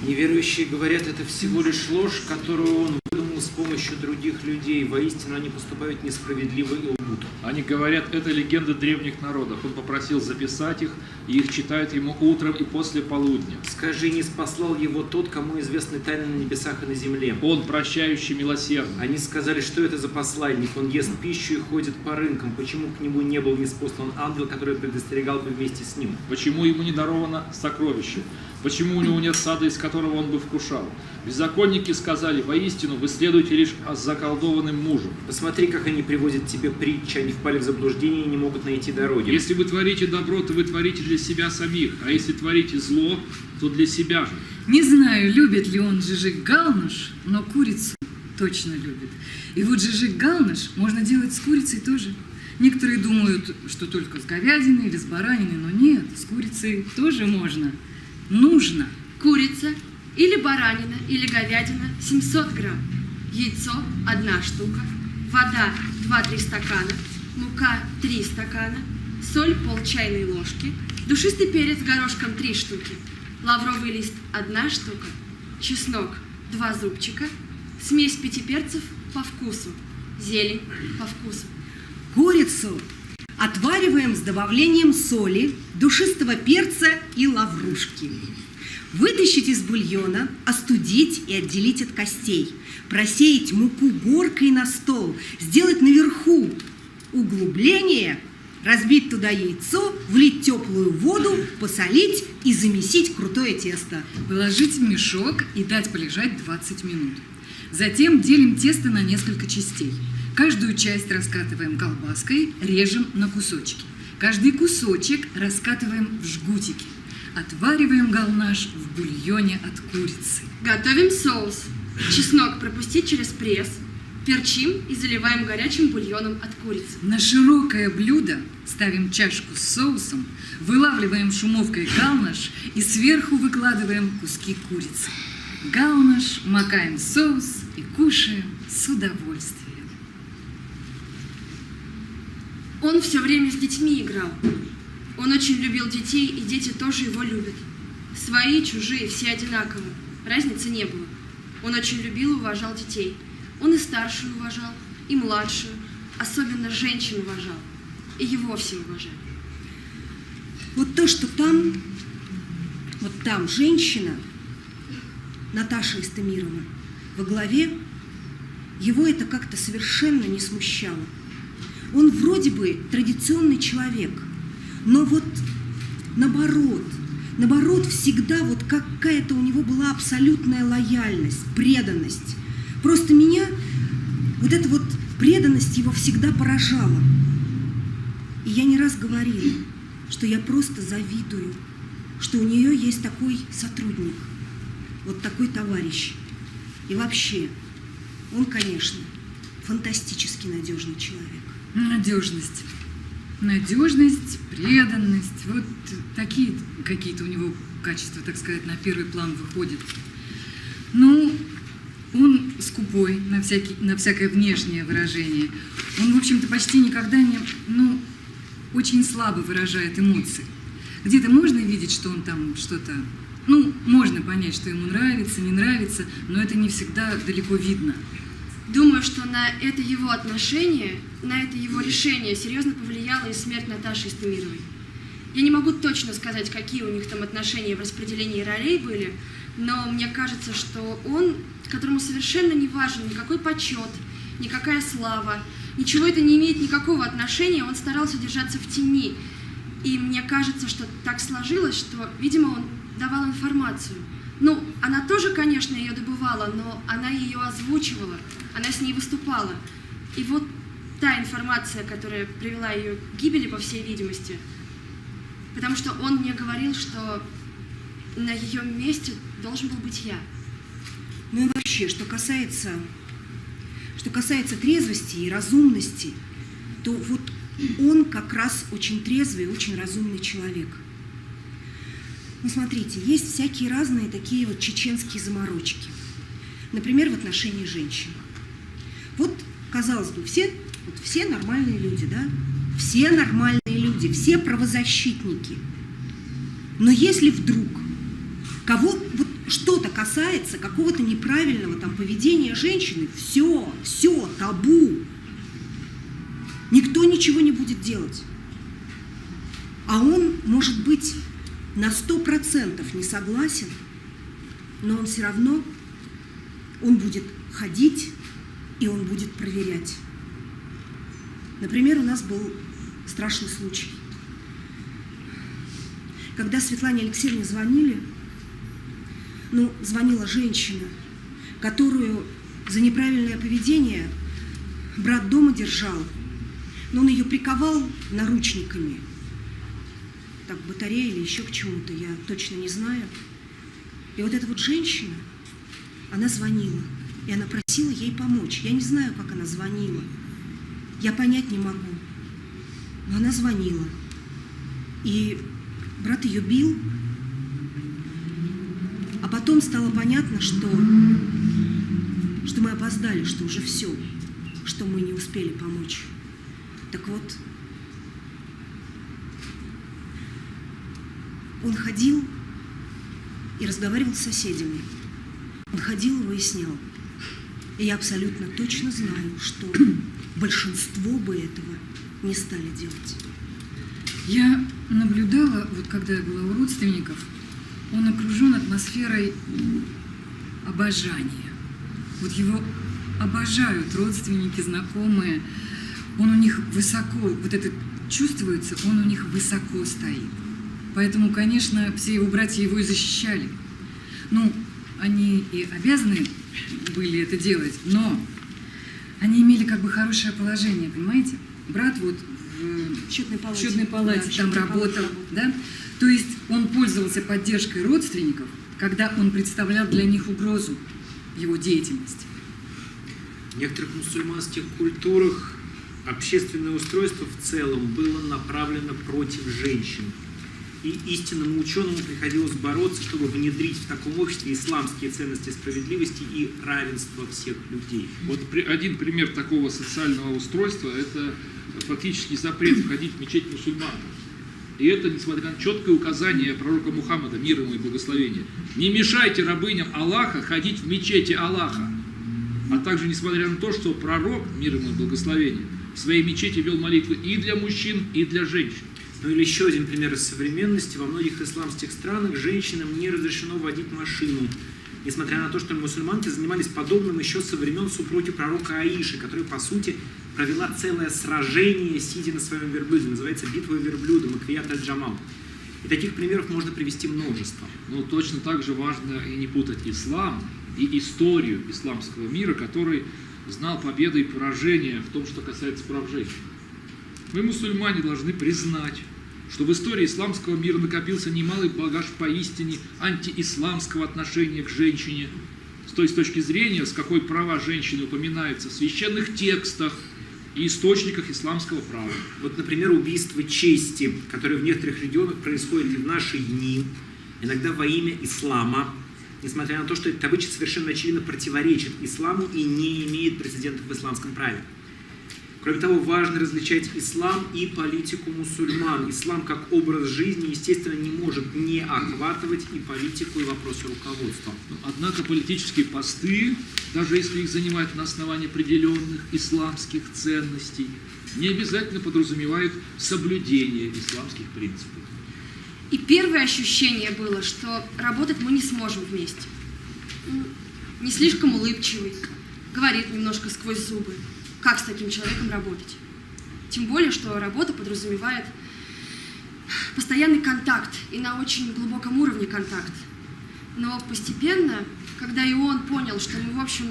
Неверующие говорят, это всего лишь ложь, которую он выдумал с помощью других людей. Воистину они поступают несправедливо и лгут. Они говорят, это легенды древних народов. Он попросил записать их, и их читают ему утром и после полудня. Скажи, не спаслал его тот, кому известны тайны на небесах и на земле? Он прощающий, милосердный. Они сказали, что это за посланник? Он ест пищу и ходит по рынкам. Почему к нему не был ниспослан ангел, который предостерегал бы вместе с ним? Почему ему не даровано сокровище? Почему у него нет сада, из которого он бы вкушал? Беззаконники сказали, воистину вы следуете лишь заколдованным мужем. Посмотри, как они приводят тебе притчи, они впали в заблуждение и не могут найти дороги. Если вы творите добро, то вы творите для себя самих, а если творите зло, то для себя же. Не знаю, любит ли он Жижик Галныш, но курицу точно любит. И вот Жижик Галныш можно делать с курицей тоже. Некоторые думают, что только с говядиной или с бараниной, но нет, с курицей тоже можно. Нужно. Курица или баранина или говядина 700 грамм, яйцо 1 штука, вода 2-3 стакана, мука 3 стакана, соль пол чайной ложки, душистый перец горошком 3 штуки, лавровый лист 1 штука, чеснок 2 зубчика, смесь 5 перцев по вкусу, зелень по вкусу. Курицу отвариваем с добавлением соли, душистого перца и лаврушки. Вытащить из бульона, остудить и отделить от костей. Просеять муку горкой на стол, сделать наверху углубление, разбить туда яйцо, влить теплую воду, посолить и замесить крутое тесто. Положить в мешок и дать полежать 20 минут. Затем делим тесто на несколько частей. Каждую часть раскатываем колбаской, режем на кусочки. Каждый кусочек раскатываем в жгутики. Отвариваем галнаш в бульоне от курицы. Готовим соус. Чеснок пропустить через пресс. Перчим и заливаем горячим бульоном от курицы. На широкое блюдо ставим чашку с соусом, вылавливаем шумовкой галнаш и сверху выкладываем куски курицы. Галнаш макаем в соус и кушаем с удовольствием. Он все время с детьми играл. Он очень любил детей, и дети тоже его любят. Свои, чужие, все одинаковые. Разницы не было. Он очень любил и уважал детей. Он и старшую уважал, и младшую. Особенно женщин уважал. И его все уважали. Вот то, что там, вот там женщина, Наташа Истемирова, во главе, его это как-то совершенно не смущало. Он вроде бы традиционный человек, но вот наоборот, всегда вот какая-то у него была абсолютная лояльность, преданность. Просто меня вот эта вот преданность его всегда поражала. И я не раз говорила, что я просто завидую, что у нее есть такой сотрудник, вот такой товарищ. И вообще, он, конечно, фантастически надежный человек. Надежность. Надежность, преданность. Вот такие какие-то у него качества, так сказать, на первый план выходят. Ну, он скупой на всякое внешнее выражение. Он, в общем-то, почти никогда очень слабо выражает эмоции. Где-то можно видеть, что он там что-то... можно понять, что ему нравится, не нравится, но это не всегда далеко видно. Думаю, что на это его отношение, на это его решение серьезно повлияла и смерть Наташи Истемировой. Я не могу точно сказать, какие у них там отношения в распределении ролей были, но мне кажется, что он, которому совершенно не важен никакой почет, никакая слава, ничего это не имеет никакого отношения, он старался держаться в тени. И мне кажется, что так сложилось, что, видимо, он давал информацию. Она тоже, конечно, ее добывала, но она ее озвучивала, она с ней выступала. И вот та информация, которая привела ее к гибели, по всей видимости, потому что он мне говорил, что на ее месте должен был быть я. Ну и вообще, что касается трезвости и разумности, то вот он как раз очень трезвый, очень разумный человек. Смотрите, есть всякие разные такие вот чеченские заморочки. Например, в отношении женщин. Вот, казалось бы, все нормальные люди, да? Все нормальные люди, все правозащитники. Но если вдруг что-то касается какого-то неправильного там поведения женщины, все табу. Никто ничего не будет делать. А он, может быть, на 100% не согласен, но он все равно, он будет ходить и он будет проверять. Например, у нас был страшный случай. Когда Светлане Алексеевне звонили, звонила женщина, которую за неправильное поведение брат дома держал, но он ее приковал наручниками, так, к батарее или еще к чему-то, я точно не знаю. И вот эта вот женщина, она звонила, и она просила ей помочь. Я не знаю, как она звонила, я понять не могу, но она звонила. И брат ее бил, а потом стало понятно, что мы опоздали, что уже все, что мы не успели помочь. Так вот, он ходил и разговаривал с соседями. Он ходил и выяснял. И я абсолютно точно знаю, что большинство бы этого не стали делать. Я наблюдала, вот когда я была у родственников, он окружен атмосферой обожания. Вот его обожают родственники, знакомые. Он у них высоко, вот это чувствуется, он у них высоко стоит. Поэтому, конечно, все его братья его и защищали. Они и обязаны были это делать, но они имели как бы хорошее положение, понимаете? Брат вот в счетной палате там работал, да? То есть он пользовался поддержкой родственников, когда он представлял для них угрозу в его деятельности. В некоторых мусульманских культурах общественное устройство в целом было направлено против женщин. И истинному ученому приходилось бороться, чтобы внедрить в таком обществе исламские ценности справедливости и равенства всех людей. Вот один пример такого социального устройства – это фактически запрет входить в мечеть мусульман. И это, несмотря на четкое указание пророка Мухаммада, мир ему и благословение, не мешайте рабыням Аллаха ходить в мечети Аллаха. А также, несмотря на то, что пророк, мир ему и благословение, в своей мечети вел молитвы и для мужчин, и для женщин. Или еще один пример из современности. Во многих исламских странах женщинам не разрешено водить машину, несмотря на то, что мусульманки занимались подобным еще со времен супруги пророка Аиши, которая, по сути, провела целое сражение, сидя на своем верблюде. Называется «Битва верблюда», Маквият аль-Джамал. И таких примеров можно привести множество. Но точно так же важно и не путать ислам и историю исламского мира, который знал победы и поражения в том, что касается прав женщин. Мы, мусульмане, должны признать, что в истории исламского мира накопился немалый багаж поистине антиисламского отношения к женщине, с той точки зрения, с какой права женщины упоминаются в священных текстах и источниках исламского права. Вот, например, убийство чести, которое в некоторых регионах происходит и в наши дни, иногда во имя ислама, несмотря на то, что это обычай совершенно очевидно противоречит исламу и не имеет прецедентов в исламском праве. Кроме того, важно различать ислам и политику мусульман. Ислам как образ жизни, естественно, не может не охватывать и политику, и вопросы руководства. Однако политические посты, даже если их занимают на основании определенных исламских ценностей, не обязательно подразумевают соблюдение исламских принципов. И первое ощущение было, что работать мы не сможем вместе. Не слишком улыбчивый, говорит немножко сквозь зубы. Как с таким человеком работать? Тем более, что работа подразумевает постоянный контакт и на очень глубоком уровне контакт. Но постепенно, когда и он понял, что мы, в общем,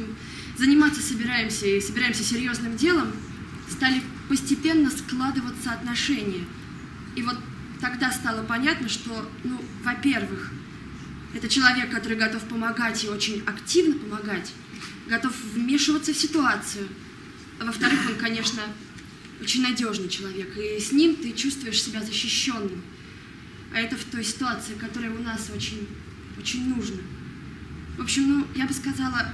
заниматься собираемся и собираемся серьезным делом, стали постепенно складываться отношения. И вот тогда стало понятно, что, во-первых, это человек, который готов помогать и очень активно помогать, готов вмешиваться в ситуацию. А во-вторых, он, конечно, очень надежный человек, и с ним ты чувствуешь себя защищенным. А это в той ситуации, которая у нас очень, очень нужна. В общем, я бы сказала,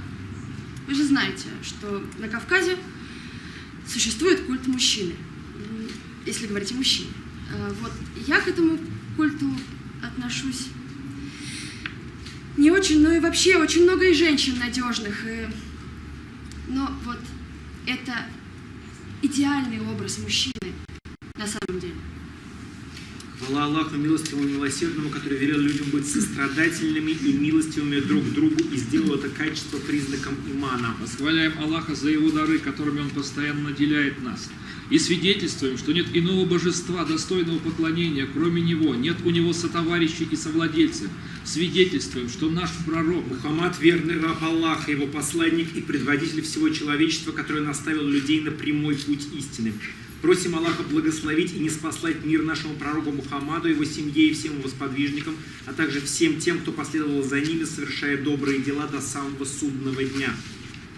вы же знаете, что на Кавказе существует культ мужчины, если говорить о мужчине. Вот я к этому культу отношусь не очень, но и вообще очень много и женщин надежных. Но вот это идеальный образ мужчины на самом деле. Хвала Аллаху, милостивому и милосердному, который велел людям быть сострадательными и милостивыми друг к другу и сделал это качество признаком имана. Восхваляем Аллаха за Его дары, которыми Он постоянно наделяет нас. И свидетельствуем, что нет иного божества, достойного поклонения, кроме Него. Нет у Него сотоварищей и совладельцев. Свидетельствуем, что наш пророк Мухаммад – верный раб Аллаха, его посланник и предводитель всего человечества, который наставил людей на прямой путь истины. Просим Аллаха благословить и ниспослать мир нашему пророку Мухаммаду, его семье и всем его сподвижникам, а также всем тем, кто последовал за ними, совершая добрые дела до самого судного дня.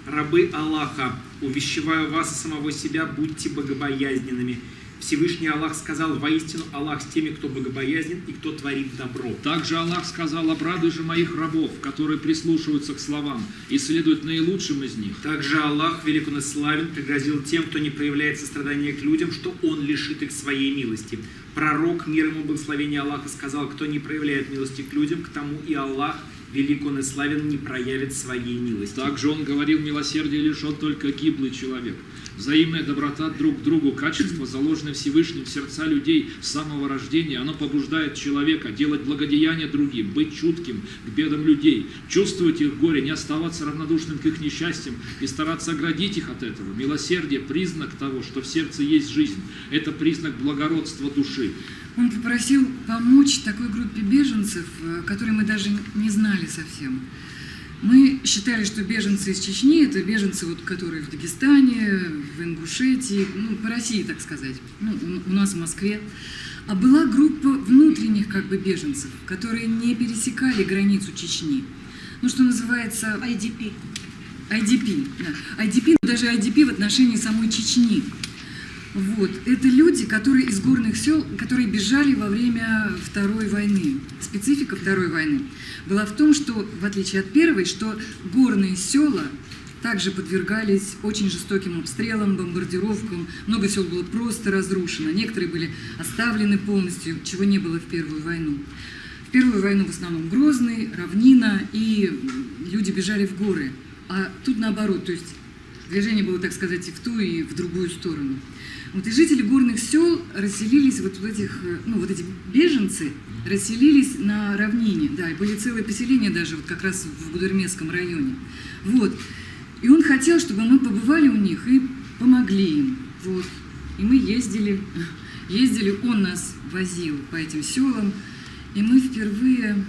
Рабы Аллаха, увещеваю вас и самого себя, будьте богобоязненными. Всевышний Аллах сказал: воистину Аллах с теми, кто богобоязнен и кто творит добро. Также Аллах сказал: обрадуй же моих рабов, которые прислушиваются к словам и следуют наилучшим из них. Также Аллах, велик Он и славен, пригрозил тем, кто не проявляет сострадания к людям, что Он лишит их своей милости. Пророк, мир ему благословение Аллаха, сказал: кто не проявляет милости к людям, к тому и Аллах, велик Он и славен, не проявит своей милости. Также он говорил: милосердие лишен только гиблый человек. Взаимная доброта друг к другу, качество, заложенное Всевышним в сердца людей с самого рождения, оно побуждает человека делать благодеяние другим, быть чутким к бедам людей, чувствовать их горе, не оставаться равнодушным к их несчастьям и стараться оградить их от этого. Милосердие – признак того, что в сердце есть жизнь. Это признак благородства души. Он попросил помочь такой группе беженцев, которые мы даже не знали совсем. Мы считали, что беженцы из Чечни – это беженцы, вот, которые в Дагестане, в Ингушетии, ну, по России, так сказать, ну, у нас в Москве. А была группа внутренних как бы беженцев, которые не пересекали границу Чечни. Ну, что называется… IDP. IDP, да. IDP, но даже IDP в отношении самой Чечни. Вот. Это люди, которые из горных сел, которые бежали во время Второй войны. Специфика Второй войны была в том, что, в отличие от Первой, что горные села также подвергались очень жестоким обстрелам, бомбардировкам. Много сел было просто разрушено, некоторые были оставлены полностью, чего не было в Первую войну. В Первую войну в основном Грозный, равнина, и люди бежали в горы. А тут наоборот, то есть движение было, так сказать, и в ту, и в другую сторону. Вот и жители горных сел расселились, вот в этих, ну, вот эти беженцы расселились на равнине, да, и были целые поселения даже вот как раз в Гудермесском районе. Вот. И он хотел, чтобы мы побывали у них и помогли им. Вот. И мы ездили, он нас возил по этим селам, и мы впервые,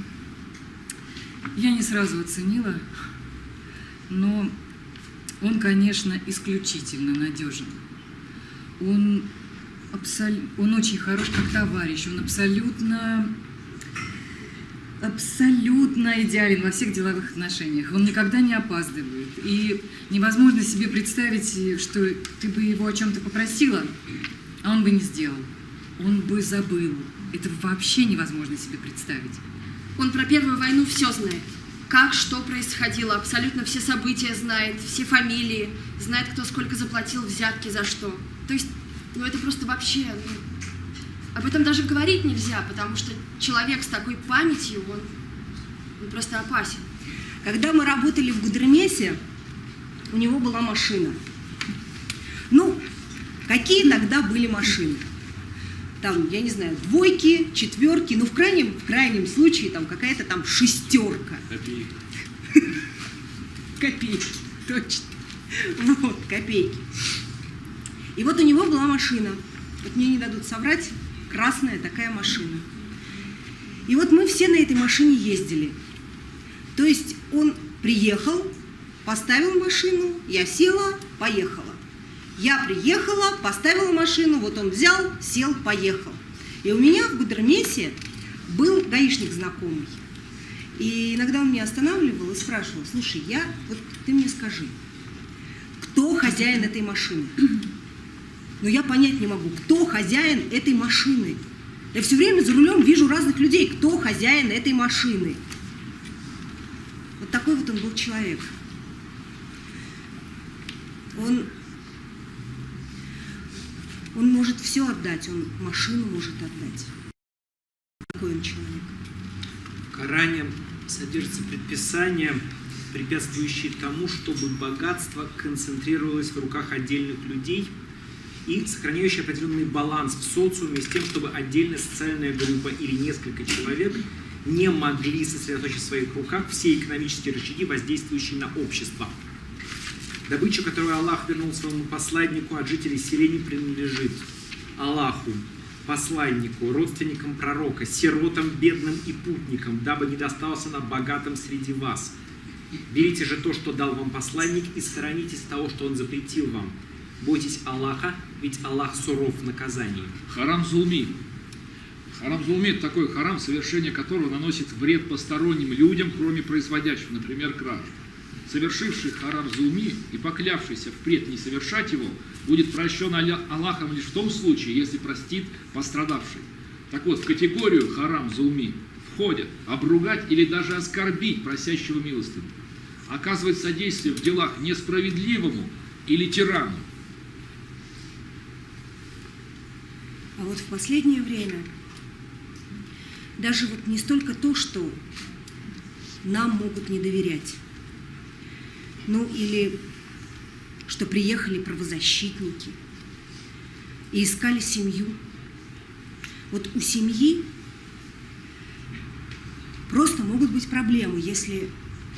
я не сразу оценила, но он, конечно, исключительно надежен. Он очень хорош как товарищ, он абсолютно идеален во всех деловых отношениях. Он никогда не опаздывает. И невозможно себе представить, что ты бы его о чем-то попросила, а он бы не сделал. Он бы забыл. Это вообще невозможно себе представить. Он про Первую войну все знает. Как, что происходило, абсолютно все события знает, все фамилии, знает, кто сколько заплатил взятки за что. То есть, ну это просто вообще, об этом даже говорить нельзя, потому что человек с такой памятью, он просто опасен. Когда мы работали в Гудермесе, у него была машина. Ну, какие тогда были машины? Там, я не знаю, двойки, четверки, ну в крайнем случае там какая-то там шестерка. Копейки. Копейки, точно. Вот, копейки. И вот у него была машина. Вот мне не дадут соврать, красная такая машина. И вот мы все на этой машине ездили. То есть он приехал, поставил машину, я села, поехала. Я приехала, поставила машину, вот он взял, сел, поехал. И у меня в Гудермесе был гаишник знакомый. И иногда он меня останавливал и спрашивал: слушай, вот ты мне скажи, кто хозяин этой машины? Но я понять не могу, кто хозяин этой машины. Я все время за рулем вижу разных людей, кто хозяин этой машины. Вот такой вот он был человек. Он может все отдать, он машину может отдать. Такой он человек. В Коране содержится предписание, препятствующие тому, чтобы богатство концентрировалось в руках отдельных людей и сохраняющий определенный баланс в социуме с тем, чтобы отдельная социальная группа или несколько человек не могли сосредоточить в своих руках все экономические рычаги, воздействующие на общество. Добыча, которую Аллах вернул своему посланнику от жителей селений, принадлежит Аллаху, посланнику, родственникам пророка, сиротам, бедным и путникам, дабы не досталось она богатым среди вас. Берите же то, что дал вам посланник, и сторонитесь того, что он запретил вам. Бойтесь Аллаха, ведь Аллах суров в наказании. Харам зулми. Харам зулми – это такой харам, совершение которого наносит вред посторонним людям, кроме производящих, например, кражу. Совершивший харам зулми и поклявшийся впредь не совершать его, будет прощен Аллахом лишь в том случае, если простит пострадавший. Так вот, в категорию харам зулми входят обругать или даже оскорбить просящего милостыню, оказывать содействие в делах несправедливому или тирану. А вот в последнее время даже вот не столько то, что нам могут не доверять, ну или что приехали правозащитники и искали семью. Вот у семьи просто могут быть проблемы, если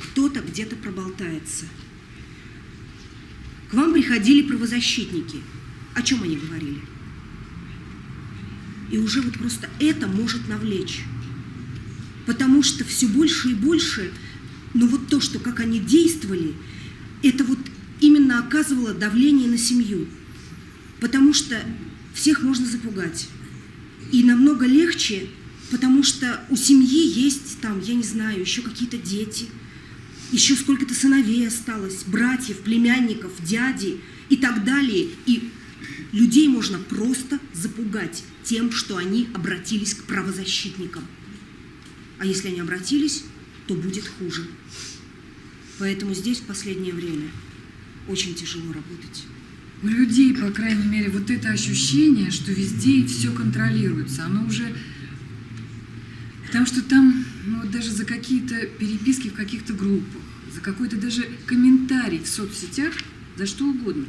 кто-то где-то проболтается. К вам приходили правозащитники. О чем они говорили? И уже вот просто это может навлечь. Потому что все больше и больше, но вот то, что как они действовали, это вот именно оказывало давление на семью. Потому что всех можно запугать. И намного легче, потому что у семьи есть там, я не знаю, еще какие-то дети, еще сколько-то сыновей осталось, братьев, племянников, дяди и так далее. И людей можно просто запугать тем, что они обратились к правозащитникам. А если они обратились, то будет хуже. Поэтому здесь в последнее время очень тяжело работать. У людей, по крайней мере, вот это ощущение, что везде все контролируется, оно уже... Потому что там, ну, вот даже за какие-то переписки в каких-то группах, за какой-то даже комментарий в соцсетях, за что угодно.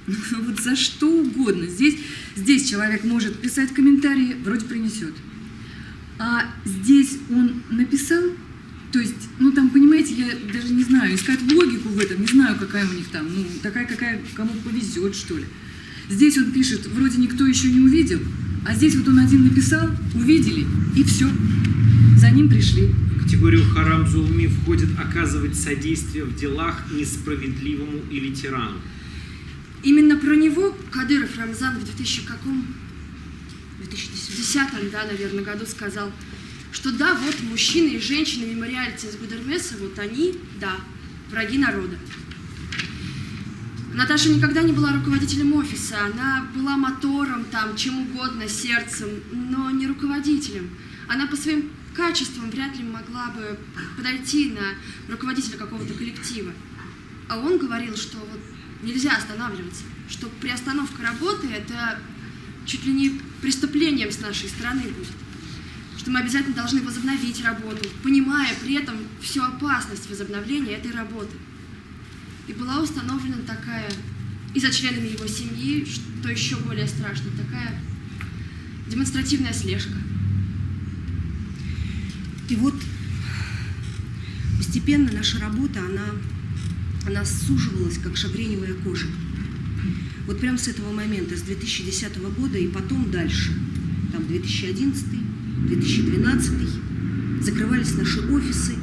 Вот за что угодно. Здесь человек может писать комментарии, вроде принесет. А здесь он написал, то есть, ну там, понимаете, я даже не знаю, искать логику в этом, не знаю, какая у них там, ну, такая, какая кому повезет, что ли. Здесь он пишет, вроде никто еще не увидел, а здесь вот он один написал, увидели, и все. За ним пришли. В категорию харам зулми входит оказывать содействие в делах несправедливому или тирану. Именно про него Кадыров Рамзан в 2010, да, наверное, году сказал, что да, вот мужчины и женщины мемориальцы из Гудермеса, вот они, да, враги народа. Наташа никогда не была руководителем офиса, она была мотором, там, чем угодно, сердцем, но не руководителем. Она по своим качествам вряд ли могла бы подойти на руководителя какого-то коллектива. А он говорил, что вот нельзя останавливаться, что приостановка работы – это чуть ли не преступлением с нашей стороны будет, что мы обязательно должны возобновить работу, понимая при этом всю опасность возобновления этой работы. И была установлена такая, и за членами его семьи, что еще более страшно, такая демонстративная слежка. И вот постепенно наша работа, она суживалась, как шагреневая кожа. Вот прямо с этого момента, с 2010 года и потом дальше, там 2011, 2012, закрывались наши офисы,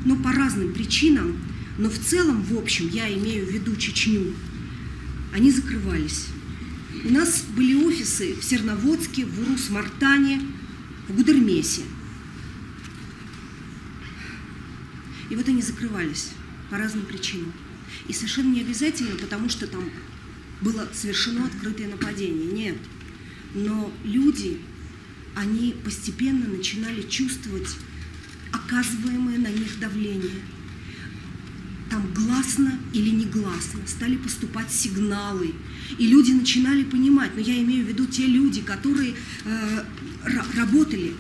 но по разным причинам, но в целом, в общем, я имею в виду Чечню, они закрывались. У нас были офисы в Серноводске, в Урус-Мартане, в Гудермесе. И вот они закрывались по разным причинам. И совершенно не обязательно, потому что там было совершено открытое нападение. Нет. Но люди, они постепенно начинали чувствовать оказываемое на них давление. Там гласно или негласно стали поступать сигналы. И люди начинали понимать, но я имею в виду те люди, которые работали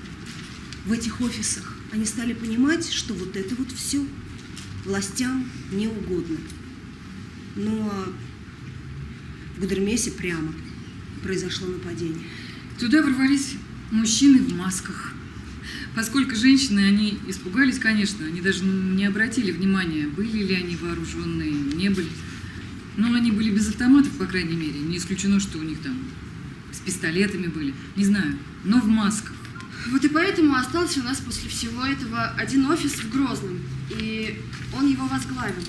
в этих офисах. они стали понимать, что вот это вот все властям не угодно. Ну а в Гудермесе прямо произошло нападение. Туда ворвались мужчины в масках. Поскольку женщины, они испугались, конечно, они даже не обратили внимания, были ли они вооруженные, не были. Но они были без автоматов, по крайней мере. Не исключено, что у них там с пистолетами были. Не знаю, но в масках. Вот и поэтому остался у нас после всего этого один офис в Грозном, и он его возглавил.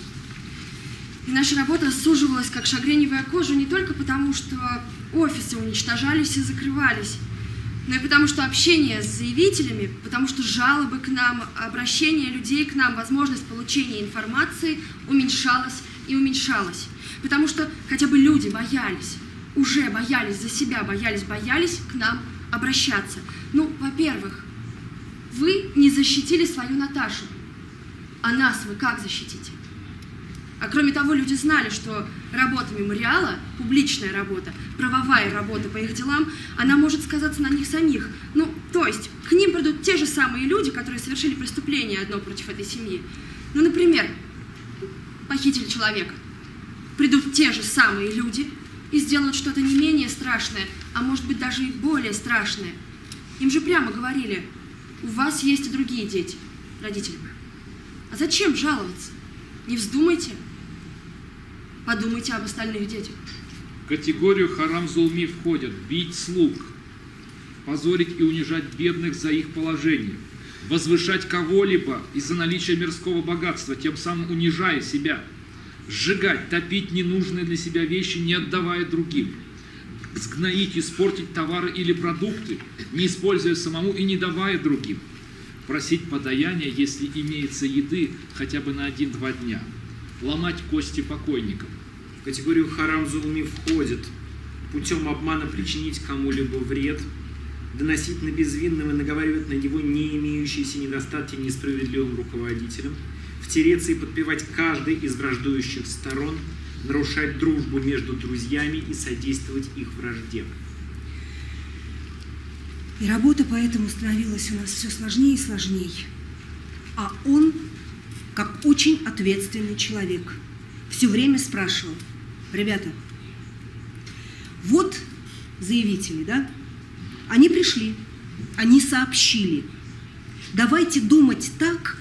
И наша работа суживалась, как шагреневая кожа, не только потому, что офисы уничтожались и закрывались, но и потому, что общение с заявителями, потому что жалобы к нам, обращение людей к нам, возможность получения информации уменьшалась и уменьшалась. Потому что хотя бы люди боялись, уже боялись за себя, боялись к нам обращаться. Ну, во-первых, вы не защитили свою Наташу, а нас вы как защитите? А кроме того, люди знали, что работа мемориала, публичная работа, правовая работа по их делам, она может сказаться на них самих. Ну, то есть, к ним придут те же самые люди, которые совершили преступление одно против этой семьи. Ну, например, похитили человека. Придут те же самые люди и сделают что-то не менее страшное, а может быть даже и более страшное. Им же прямо говорили: у вас есть и другие дети, родители. А зачем жаловаться? Не вздумайте. Подумайте об остальных детях. В категорию харам зулми входят бить слуг, позорить и унижать бедных за их положение, возвышать кого-либо из-за наличия мирского богатства, тем самым унижая себя, сжигать, топить ненужные для себя вещи, не отдавая другим, сгноить, испортить товары или продукты, не используя самому и не давая другим, просить подаяния, если имеется еды хотя бы на 1-2 дня, ломать кости покойникам. В категорию харам зулми входит путем обмана причинить кому-либо вред, доносить на безвинного и наговаривать на него не имеющиеся недостатки несправедливым руководителям, втереться и подпевать каждой из враждующих сторон, нарушать дружбу между друзьями и содействовать их вражде. И работа поэтому становилась у нас все сложнее и сложнее. А он, как очень ответственный человек, все время спрашивал: ребята, вот заявители, да? Они пришли, они сообщили. Давайте думать так,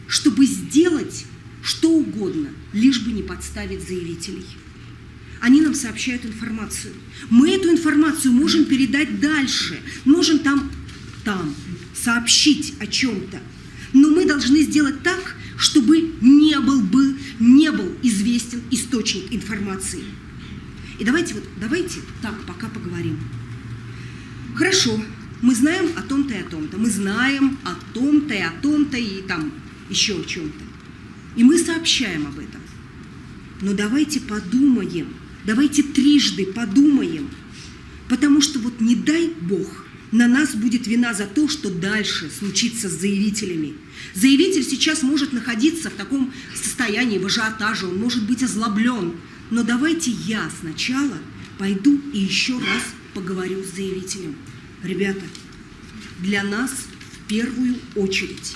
чтобы сделать что угодно, лишь бы не подставить заявителей. Они нам сообщают информацию. Мы эту информацию можем передать дальше, можем там сообщить о чем-то. Но мы должны сделать так, чтобы не был известен источник информации. И давайте так пока поговорим. Хорошо, мы знаем о том-то и о том-то. Мы знаем о том-то и о том-то и там еще о чем-то. И мы сообщаем об этом. Но давайте подумаем, давайте трижды подумаем, потому что вот не дай Бог, на нас будет вина за то, что дальше случится с заявителями. Заявитель сейчас может находиться в таком состоянии, в ажиотаже, он может быть озлоблен. Но давайте я сначала пойду и еще раз поговорю с заявителем. Ребята, для нас в первую очередь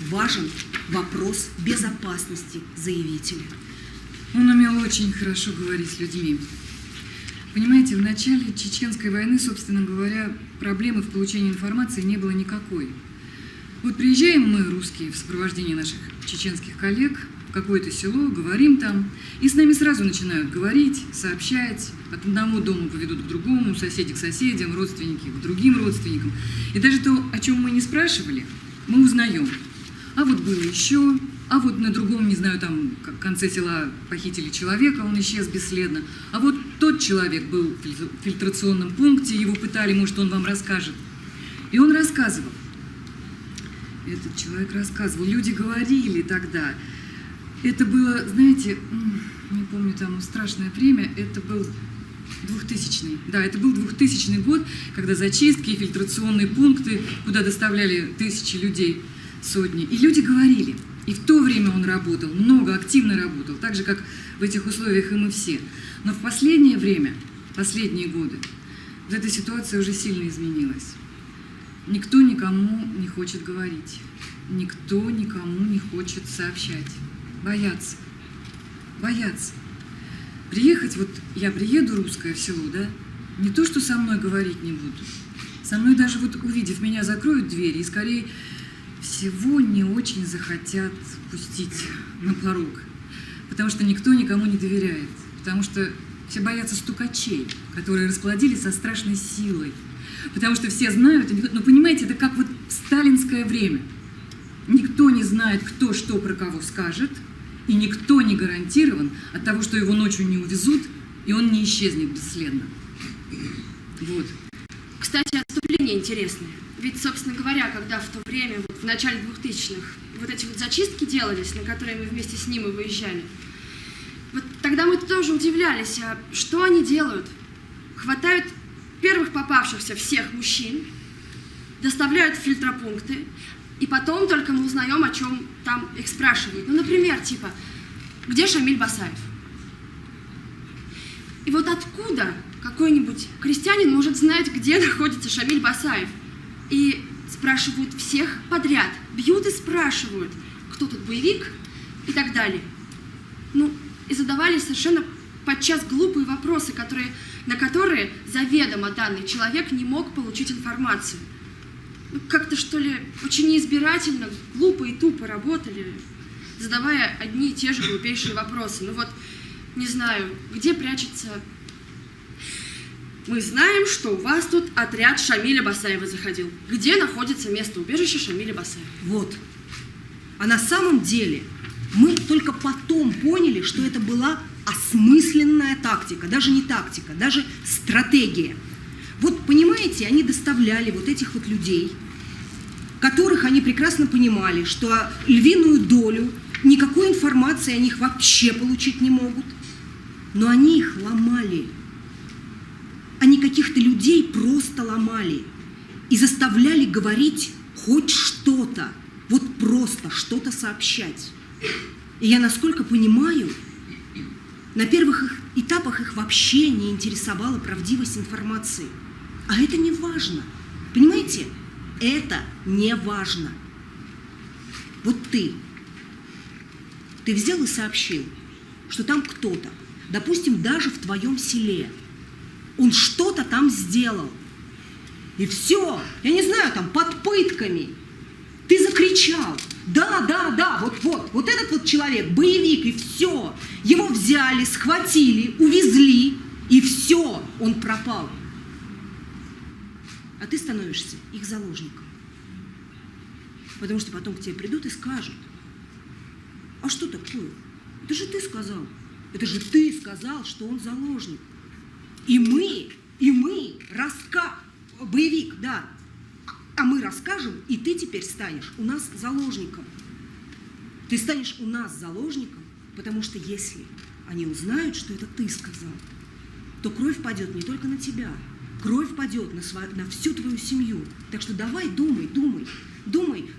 важен вопрос безопасности заявителя. Он умел очень хорошо говорить с людьми. Понимаете, в начале Чеченской войны, собственно говоря, проблемы в получении информации не было никакой. Вот приезжаем мы, русские, в сопровождении наших чеченских коллег в какое-то село, говорим там, и с нами сразу начинают говорить, сообщать, от одного дома поведут к другому, соседи к соседям, родственники к другим родственникам. И даже то, о чем мы не спрашивали, мы узнаем. А вот было еще, а вот на другом, не знаю, там, в конце села похитили человека, он исчез бесследно. А вот тот человек был в фильтрационном пункте, его пытали, может, он вам расскажет. И он рассказывал. Этот человек рассказывал. Люди говорили тогда. Это было, знаете, не помню, там страшное время, это был 2000-й. Да, это был 2000 год, когда зачистки и фильтрационные пункты, куда доставляли тысячи людей, сотни. И люди говорили. И в то время он работал, много, активно работал, так же, как в этих условиях и мы все. Но в последнее время, последние годы, вот эта ситуация уже сильно изменилась. Никто никому не хочет говорить. Никто никому не хочет сообщать. Боятся. Боятся. Приехать, вот я приеду русская в село, да, не то, что со мной говорить не будут. Со мной даже вот увидев меня, закроют двери и скорее всего не очень захотят пустить на порог. Потому что никто никому не доверяет. Потому что все боятся стукачей, которые расплодились со страшной силой. Потому что все знают, но понимаете, это как вот в сталинское время. Никто не знает, кто что про кого скажет, и никто не гарантирован от того, что его ночью не увезут, и он не исчезнет бесследно. Вот. Кстати, отступление интересное. Ведь, собственно говоря, когда в то время, вот в начале 2000-х, вот эти вот зачистки делались, на которые мы вместе с ним и выезжали, вот тогда мы тоже удивлялись, а что они делают? Хватают первых попавшихся всех мужчин, доставляют в фильтропункты, и потом только мы узнаем, о чем там их спрашивают. Ну, например, типа, где Шамиль Басаев? И вот откуда какой-нибудь крестьянин может знать, где находится Шамиль Басаев? И спрашивают всех подряд, бьют и спрашивают, кто тут боевик и так далее. Ну, и задавали совершенно подчас глупые вопросы, на которые заведомо данный человек не мог получить информацию. Ну, как-то, что ли, очень неизбирательно, глупо и тупо работали, задавая одни и те же глупейшие вопросы. Ну вот, не знаю, где прячется... Мы знаем, что у вас тут отряд Шамиля Басаева заходил. Где находится место убежища Шамиля Басаева? Вот. А на самом деле мы только потом поняли, что это была осмысленная тактика, даже не тактика, даже стратегия. Вот, понимаете, они доставляли вот этих вот людей, которых они прекрасно понимали, что львиную долю, никакой информации о них вообще получить не могут, но они их ломали. Они каких-то людей просто ломали и заставляли говорить хоть что-то, вот просто что-то сообщать. И я, насколько понимаю, на первых этапах их вообще не интересовала правдивость информации. А это не важно. Понимаете? Это не важно. Вот ты взял и сообщил, что там кто-то, допустим, даже в твоем селе, он что-то там сделал. И все, я не знаю, там под пытками. Ты закричал: да, вот этот вот человек, боевик, и все. Его взяли, схватили, увезли, и все, он пропал. А ты становишься их заложником. Потому что потом к тебе придут и скажут: а что такое? Это же ты сказал. Это же ты сказал, что он заложник. И мы, боевик, да, а мы расскажем, и ты теперь станешь у нас заложником. Ты станешь у нас заложником, потому что если они узнают, что это ты сказал, то кровь падет не только на тебя, кровь падет на всю твою семью. Так что давай думай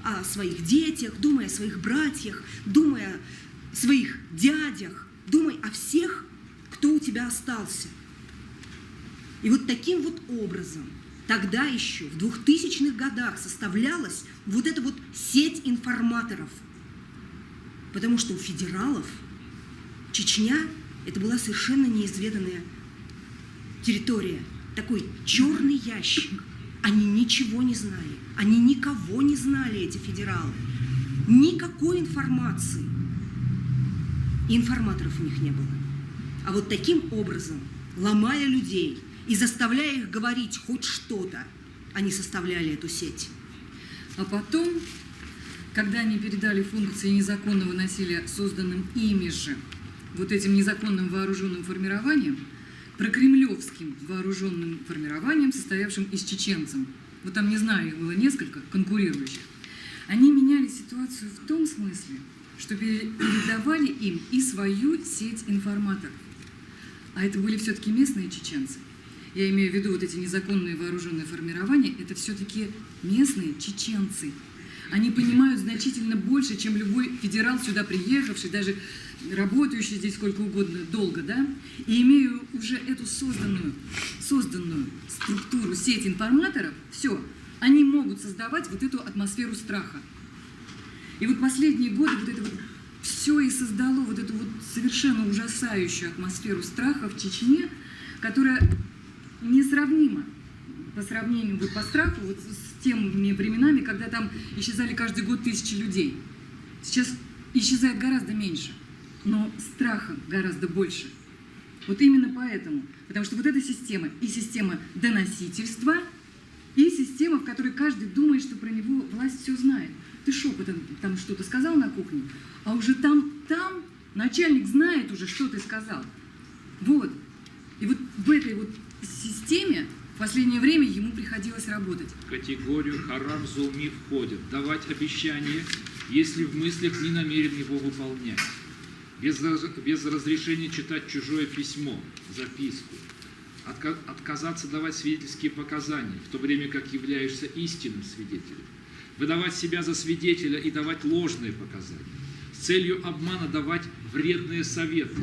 о своих детях, думай о своих братьях, думай о своих дядях, думай о всех, кто у тебя остался. И вот таким вот образом тогда еще, в 2000-х годах, составлялась вот эта вот сеть информаторов. Потому что у федералов Чечня – это была совершенно неизведанная территория, такой черный ящик. Они ничего не знали, они никого не знали, эти федералы. Никакой информации. И информаторов у них не было. А вот таким образом, ломая людей и заставляя их говорить хоть что-то, они составляли эту сеть. А потом, когда они передали функции незаконного насилия, созданным ими же, вот этим незаконным вооруженным формированием, прокремлевским вооруженным формированием, состоявшим из чеченцев, вот там, не знаю, их было несколько конкурирующих, они меняли ситуацию в том смысле, что передавали им и свою сеть информаторов. А это были все-таки местные чеченцы. Я имею в виду вот эти незаконные вооруженные формирования, это все-таки местные чеченцы. Они понимают значительно больше, чем любой федерал, сюда приехавший, даже работающий здесь сколько угодно долго, да? И имею уже эту созданную структуру, сеть информаторов, все, они могут создавать вот эту атмосферу страха. И вот последние годы вот это вот все и создало вот эту вот совершенно ужасающую атмосферу страха в Чечне, которая несравнима по сравнению вот по страху вот с теми временами, когда там исчезали каждый год тысячи людей. Сейчас исчезает гораздо меньше, но страха гораздо больше. Вот именно поэтому. Потому что вот эта система, и система доносительства, и система, в которой каждый думает, что про него власть все знает. Ты шепотом там что-то сказал на кухне, а уже там начальник знает уже, что ты сказал. Вот. И вот в этой вот системе в последнее время ему приходилось работать. В категорию харам зулми входит давать обещание, если в мыслях не намерен его выполнять. Без разрешения читать чужое письмо, записку. Отказаться давать свидетельские показания, в то время как являешься истинным свидетелем. Выдавать себя за свидетеля и давать ложные показания. С целью обмана давать вредные советы.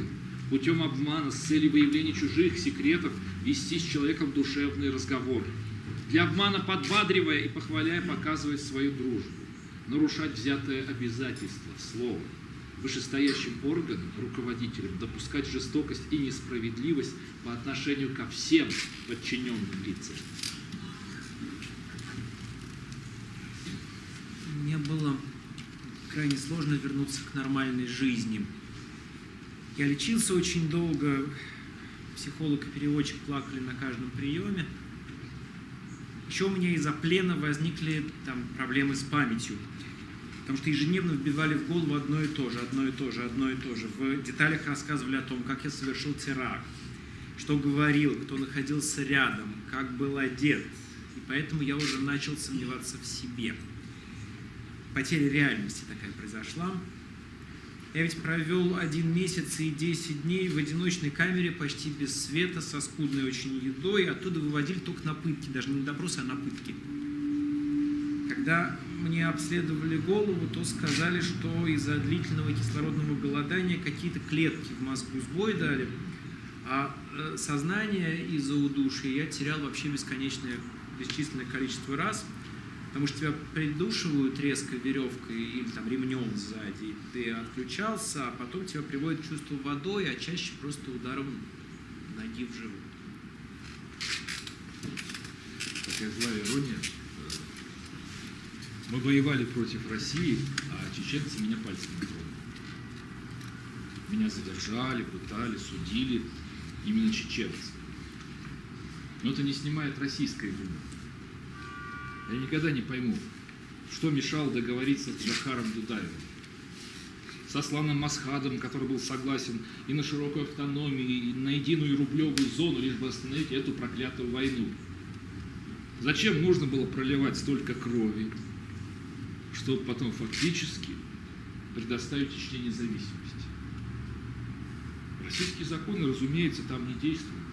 Путем обмана с целью выявления чужих секретов вести с человеком душевные разговоры. Для обмана подбадривая и похваляя показывать свою дружбу. Нарушать взятое обязательство, слово. Вышестоящим органам, руководителям допускать жестокость и несправедливость по отношению ко всем подчиненным лицам. Мне было крайне сложно вернуться к нормальной жизни. Я лечился очень долго, психолог и переводчик плакали на каждом приеме. Еще у меня из-за плена возникли там проблемы с памятью. Потому что ежедневно вбивали в голову одно и то же. В деталях рассказывали о том, как я совершил теракт, что говорил, кто находился рядом, как был одет. И поэтому я уже начал сомневаться в себе. Потеря реальности такая произошла. Я ведь провел 1 месяц и 10 дней в одиночной камере, почти без света, со скудной очень едой. Оттуда выводили только на пытки, даже не на допросы, а на пытки. Когда мне обследовали голову, то сказали, что из-за длительного кислородного голодания какие-то клетки в мозгу сбой дали, а сознание из-за удушья я терял вообще бесчисленное количество раз, потому что тебя придушивают резко веревкой или там ремнем сзади, и ты отключался, а потом тебя приводит в чувство водой, а чаще просто ударом ноги в живот. Такая злая ирония. Мы воевали против России, а чеченцы меня пальцем не тронули. Меня задержали, пытали, судили именно чеченцы. Но это не снимает российской вины. Я никогда не пойму, что мешало договориться с Джохаром Дудаевым, с Асланом Масхадом, который был согласен и на широкую автономию, и на единую рублевую зону, лишь бы остановить эту проклятую войну. Зачем нужно было проливать столько крови, чтобы потом фактически предоставить Чечне независимость? Российские законы, разумеется, там не действуют.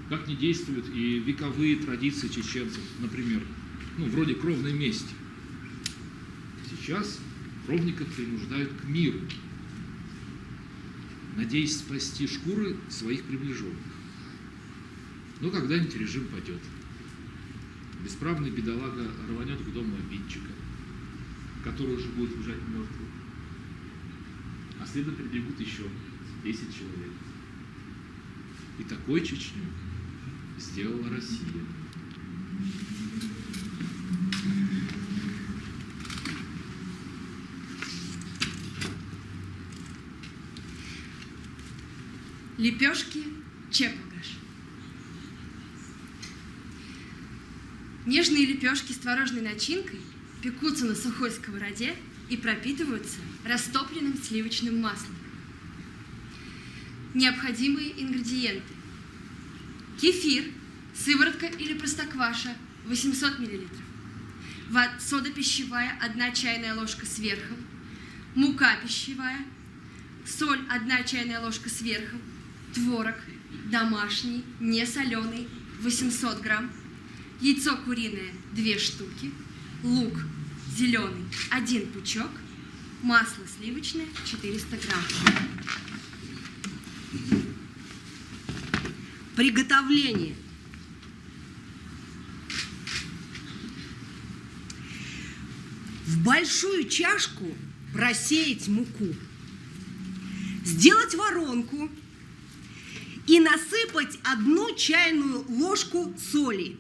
Как не действуют и вековые традиции чеченцев, например, вроде кровной мести. Сейчас кровников принуждают к миру, надеясь спасти шкуры своих приближенных. Но когда-нибудь режим падет. Бесправный бедолага рванет к дому обидчика, который уже будет лежать мертвым. А следом прибегут еще 10 человек. И такой Чечню сделала Россия. Лепешки Чепогаш. Нежные лепешки с творожной начинкой пекутся на сухой сковороде и пропитываются растопленным сливочным маслом. Необходимые ингредиенты: кефир, сыворотка или простокваша 800 мл, сода пищевая 1 чайная ложка с верхом, мука пищевая, соль 1 чайная ложка с верхом, творог домашний, не соленый 800 грамм, яйцо куриное 2 штуки, лук зеленый 1 пучок, масло сливочное 400 грамм. Приготовление. в большую чашку просеять муку, сделать воронку и насыпать 1 чайную ложку соли.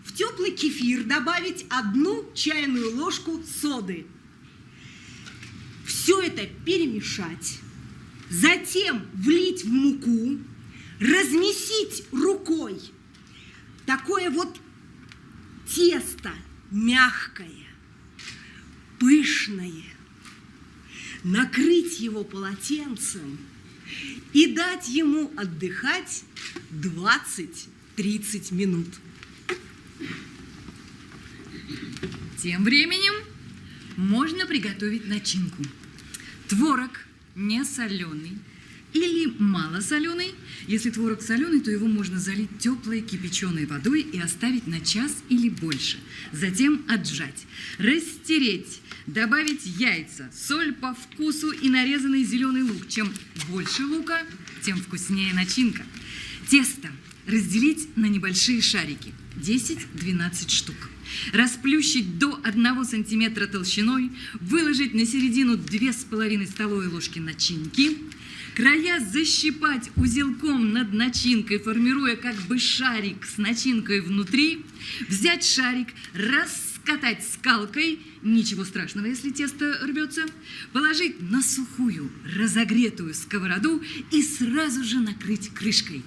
В теплый кефир добавить 1 чайную ложку соды. Все это перемешать, затем влить в муку, размесить рукой. Такое вот тесто мягкое, пышное. Накрыть его полотенцем и дать ему отдыхать 20-30 минут. Тем временем можно приготовить начинку. Творог не соленый или малосоленый. Если творог соленый, то его можно залить теплой кипяченой водой и оставить на час или больше. Затем отжать, растереть, добавить яйца, соль по вкусу и нарезанный зеленый лук. Чем больше лука, тем вкуснее начинка. Тесто разделить на небольшие шарики, 10-12 штук. Расплющить до 1 сантиметра толщиной, выложить на середину 2,5 столовые ложки начинки, края защипать узелком над начинкой, формируя как бы шарик с начинкой внутри, взять шарик, раскатать скалкой, ничего страшного, если тесто рвется, положить на сухую разогретую сковороду и сразу же накрыть крышкой.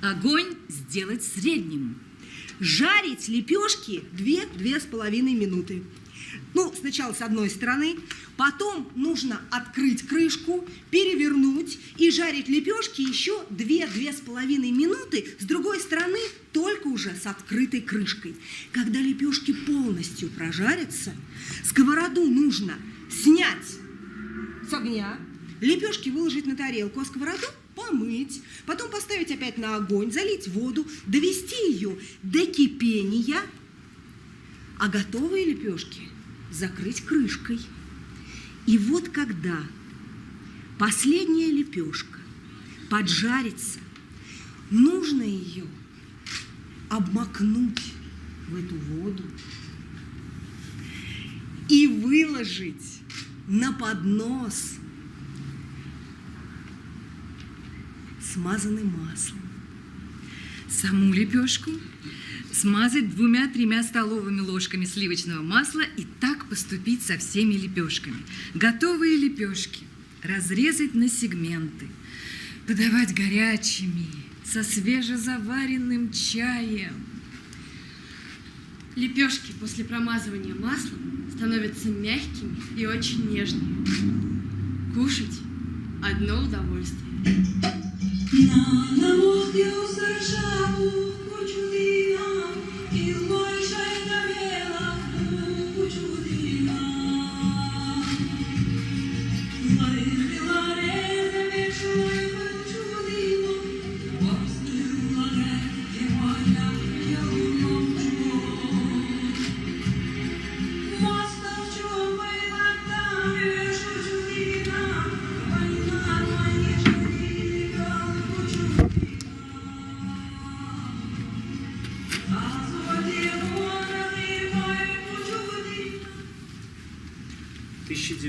Огонь сделать средним. Жарить лепешки 2-2,5 минуты. Ну, сначала с одной стороны, потом нужно открыть крышку, перевернуть и жарить лепешки еще 2-2,5 минуты с другой стороны, только уже с открытой крышкой. Когда лепешки полностью прожарятся, сковороду нужно снять с огня, лепешки выложить на тарелку, а сковороду помыть, потом поставить опять на огонь, залить воду, довести ее до кипения, а готовые лепешки закрыть крышкой. И вот когда последняя лепешка поджарится, нужно ее обмакнуть в эту воду и выложить на поднос смазанным маслом. Саму лепешку смазать 2-3 столовыми ложками сливочного масла и так поступить со всеми лепешками. Готовые лепешки разрезать на сегменты, подавать горячими, со свежезаваренным чаем. Лепешки после промазывания маслом становятся мягкими и очень нежными. Кушать – одно удовольствие.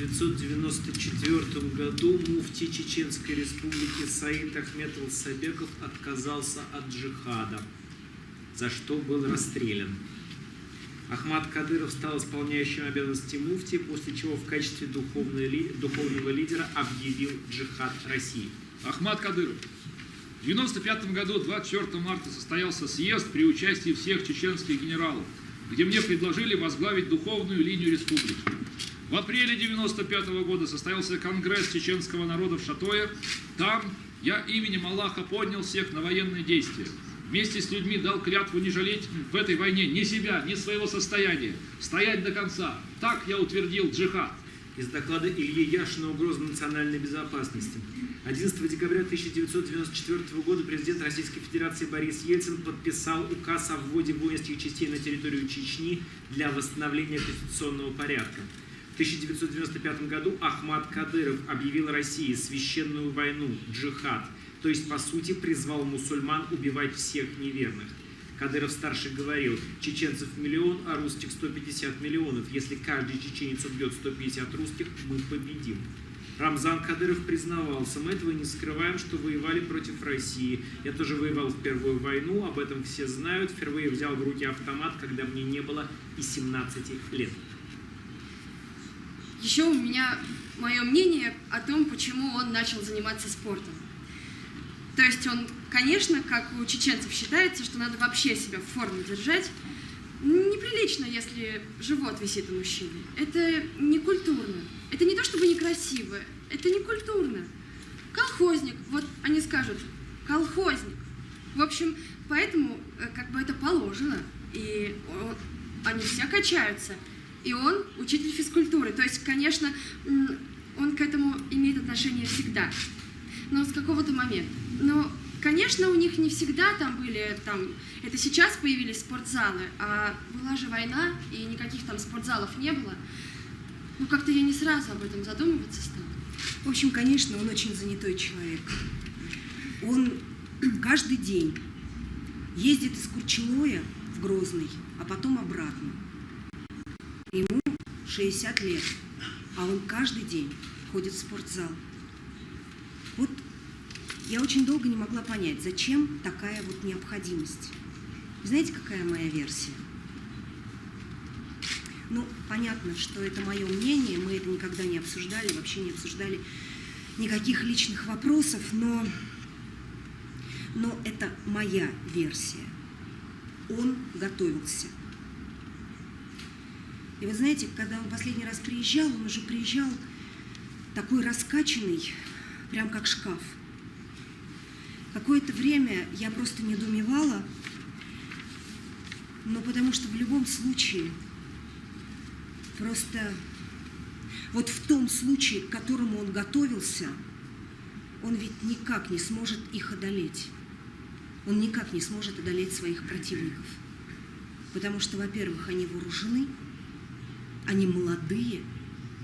В 1994 году муфти Чеченской Республики Саид Ахмед Алсабеков отказался от джихада, за что был расстрелян. Ахмад Кадыров стал исполняющим обязанности муфти, после чего в качестве духовного лидера объявил джихад России. Ахмад Кадыров. В 1995 году, 24 марта, состоялся съезд при участии всех чеченских генералов, где мне предложили возглавить духовную линию республики. В апреле 1995 года состоялся конгресс чеченского народа в Шатое. Там я именем Аллаха поднял всех на военные действия. Вместе с людьми дал клятву не жалеть в этой войне ни себя, ни своего состояния, стоять до конца. Так я утвердил джихад. Из доклада Ильи Яшина «Угроза национальной безопасности». 11 декабря 1994 года президент Российской Федерации Борис Ельцин подписал указ о вводе воинских частей на территорию Чечни для восстановления конституционного порядка. В 1995 году Ахмад Кадыров объявил России священную войну, джихад, то есть, по сути, призвал мусульман убивать всех неверных. Кадыров-старший говорил: чеченцев миллион, а русских 150 миллионов. Если каждый чеченец убьет 150 русских, мы победим. Рамзан Кадыров признавался: мы этого не скрываем, что воевали против России. Я тоже воевал в Первую войну, об этом все знают. Впервые взял в руки автомат, когда мне не было и 17 лет. Еще у меня мое мнение о том, почему он начал заниматься спортом. То есть он, конечно, как у чеченцев считается, что надо вообще себя в форме держать. Неприлично, если живот висит у мужчины. Это не культурно. Это не то чтобы некрасиво, это не культурно. Колхозник, вот они скажут, колхозник. В общем, поэтому как бы это положено. И они все качаются. И он учитель физкультуры. То есть, конечно, он к этому имеет отношение всегда. Но с какого-то момента. Но, конечно, у них не всегда там были, это сейчас появились спортзалы, а была же война, и никаких там спортзалов не было. Ну, как-то я не сразу об этом задумываться стала. В общем, конечно, он очень занятой человек. Он каждый день ездит из Курчелоя в Грозный, а потом обратно. Ему 60 лет, а он каждый день ходит в спортзал. Вот я очень долго не могла понять, зачем такая вот необходимость. Знаете, какая моя версия? Ну, понятно, что это мое мнение, мы это никогда не обсуждали, вообще не обсуждали никаких личных вопросов, но это моя версия. Он готовился. И вы знаете, когда он последний раз приезжал, он уже приезжал такой раскачанный, прям как шкаф. Какое-то время я просто недоумевала, но потому что в любом случае, просто вот в том случае, к которому он готовился, он ведь никак не сможет их одолеть. Он никак не сможет одолеть своих противников. Потому что, во-первых, они вооружены, они молодые,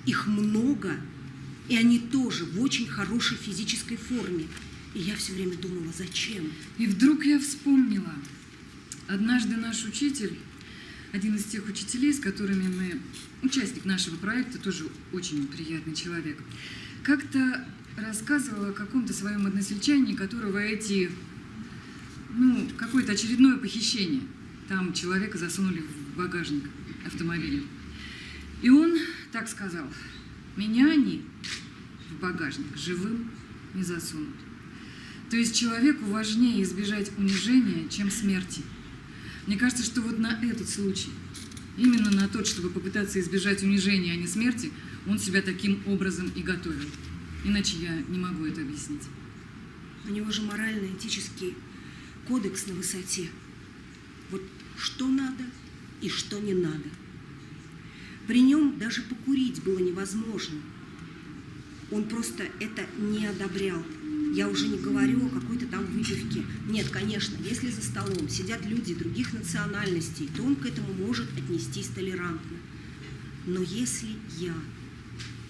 их много, и они тоже в очень хорошей физической форме. И я все время думала, зачем? И вдруг я вспомнила. Однажды наш учитель, один из тех учителей, с которыми мы, участник нашего проекта, тоже очень приятный человек, как-то рассказывал о каком-то своем односельчанине, которого какое-то очередное похищение. Там человека засунули в багажник автомобиля. И он так сказал: меня они в багажник живым не засунут. То есть человеку важнее избежать унижения, чем смерти. Мне кажется, что вот на этот случай, именно на тот, чтобы попытаться избежать унижения, а не смерти, он себя таким образом и готовил. Иначе я не могу это объяснить. У него же морально-этический кодекс на высоте. Вот что надо и что не надо. При нем даже покурить было невозможно. Он просто это не одобрял. Я уже не говорю о какой-то там выпивке. Нет, конечно, если за столом сидят люди других национальностей, то он к этому может отнестись толерантно. Но если я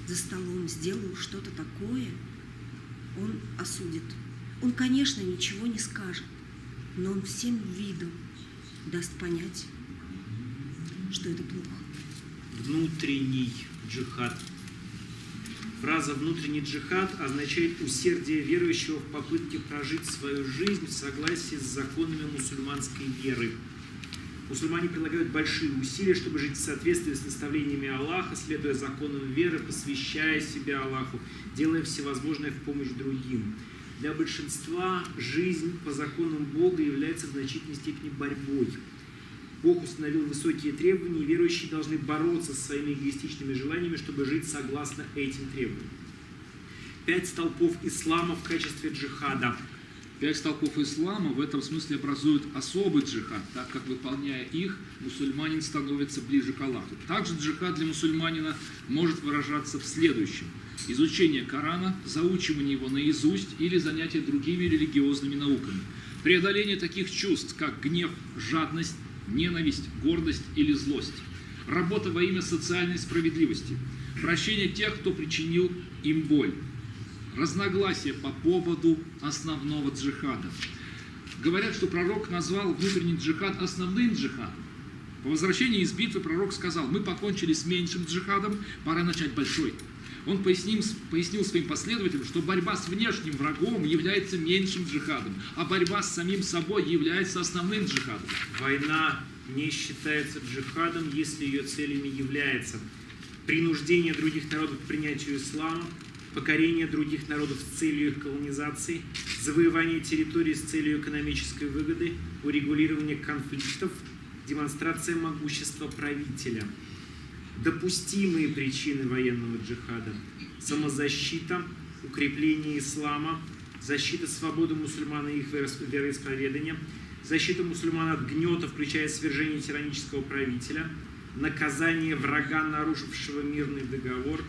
за столом сделаю что-то такое, он осудит. Он, конечно, ничего не скажет, но он всем видом даст понять, что это плохо. Внутренний джихад. Фраза «внутренний джихад» означает усердие верующего в попытке прожить свою жизнь в согласии с законами мусульманской веры. Мусульмане прилагают большие усилия, чтобы жить в соответствии с наставлениями Аллаха, следуя законам веры, посвящая себя Аллаху, делая всевозможное в помощь другим. Для большинства жизнь по законам Бога является в значительной степени борьбой. Бог установил высокие требования, и верующие должны бороться со своими эгоистичными желаниями, чтобы жить согласно этим требованиям. 5 столпов ислама в качестве джихада. 5 столпов ислама в этом смысле образуют особый джихад, так как, выполняя их, мусульманин становится ближе к Аллаху. Также джихад для мусульманина может выражаться в следующем: изучение Корана, заучивание его наизусть или занятие другими религиозными науками, преодоление таких чувств, как гнев, жадность, ненависть, гордость или злость, работа во имя социальной справедливости, прощение тех, кто причинил им боль, разногласия по поводу основного джихада. Говорят, что пророк назвал внутренний джихад основным джихадом. По возвращении из битвы пророк сказал: мы покончили с меньшим джихадом, пора начать большой. Он пояснил своим последователям, что борьба с внешним врагом является меньшим джихадом, а борьба с самим собой является основным джихадом. Война не считается джихадом, если ее целями является принуждение других народов к принятию ислама, покорение других народов с целью их колонизации, завоевание территорий с целью экономической выгоды, урегулирование конфликтов, демонстрация могущества правителя. Допустимые причины военного джихада: самозащита, укрепление ислама, защита свободы мусульман и их вероисповедания, защита мусульман от гнета, включая свержение тиранического правителя, наказание врага, нарушившего мирный договор,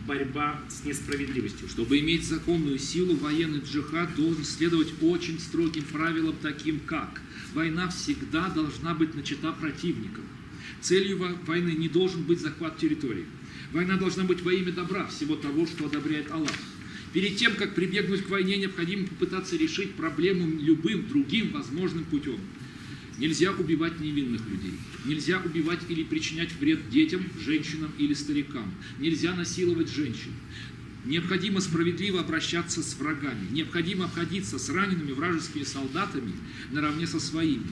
борьба с несправедливостью. Чтобы иметь законную силу, военный джихад должен следовать очень строгим правилам, таким как: война всегда должна быть начата противником. Целью войны не должен быть захват территории. Война должна быть во имя добра, всего того, что одобряет Аллах. Перед тем, как прибегнуть к войне, необходимо попытаться решить проблему любым другим возможным путем. Нельзя убивать невинных людей. Нельзя убивать или причинять вред детям, женщинам или старикам. Нельзя насиловать женщин. Необходимо справедливо обращаться с врагами. Необходимо обходиться с ранеными вражескими солдатами наравне со своими.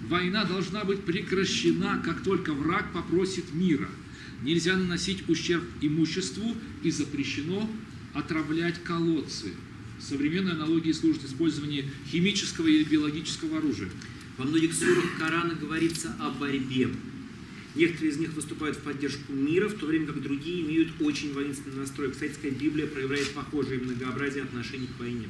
Война должна быть прекращена, как только враг попросит мира. Нельзя наносить ущерб имуществу и запрещено отравлять колодцы. Современные аналогии служат использованию химического или биологического оружия. Во многих сурах Корана говорится о борьбе. Некоторые из них выступают в поддержку мира, в то время как другие имеют очень воинственный настрой. Кстати сказать, Библия проявляет похожее многообразие отношений к войне.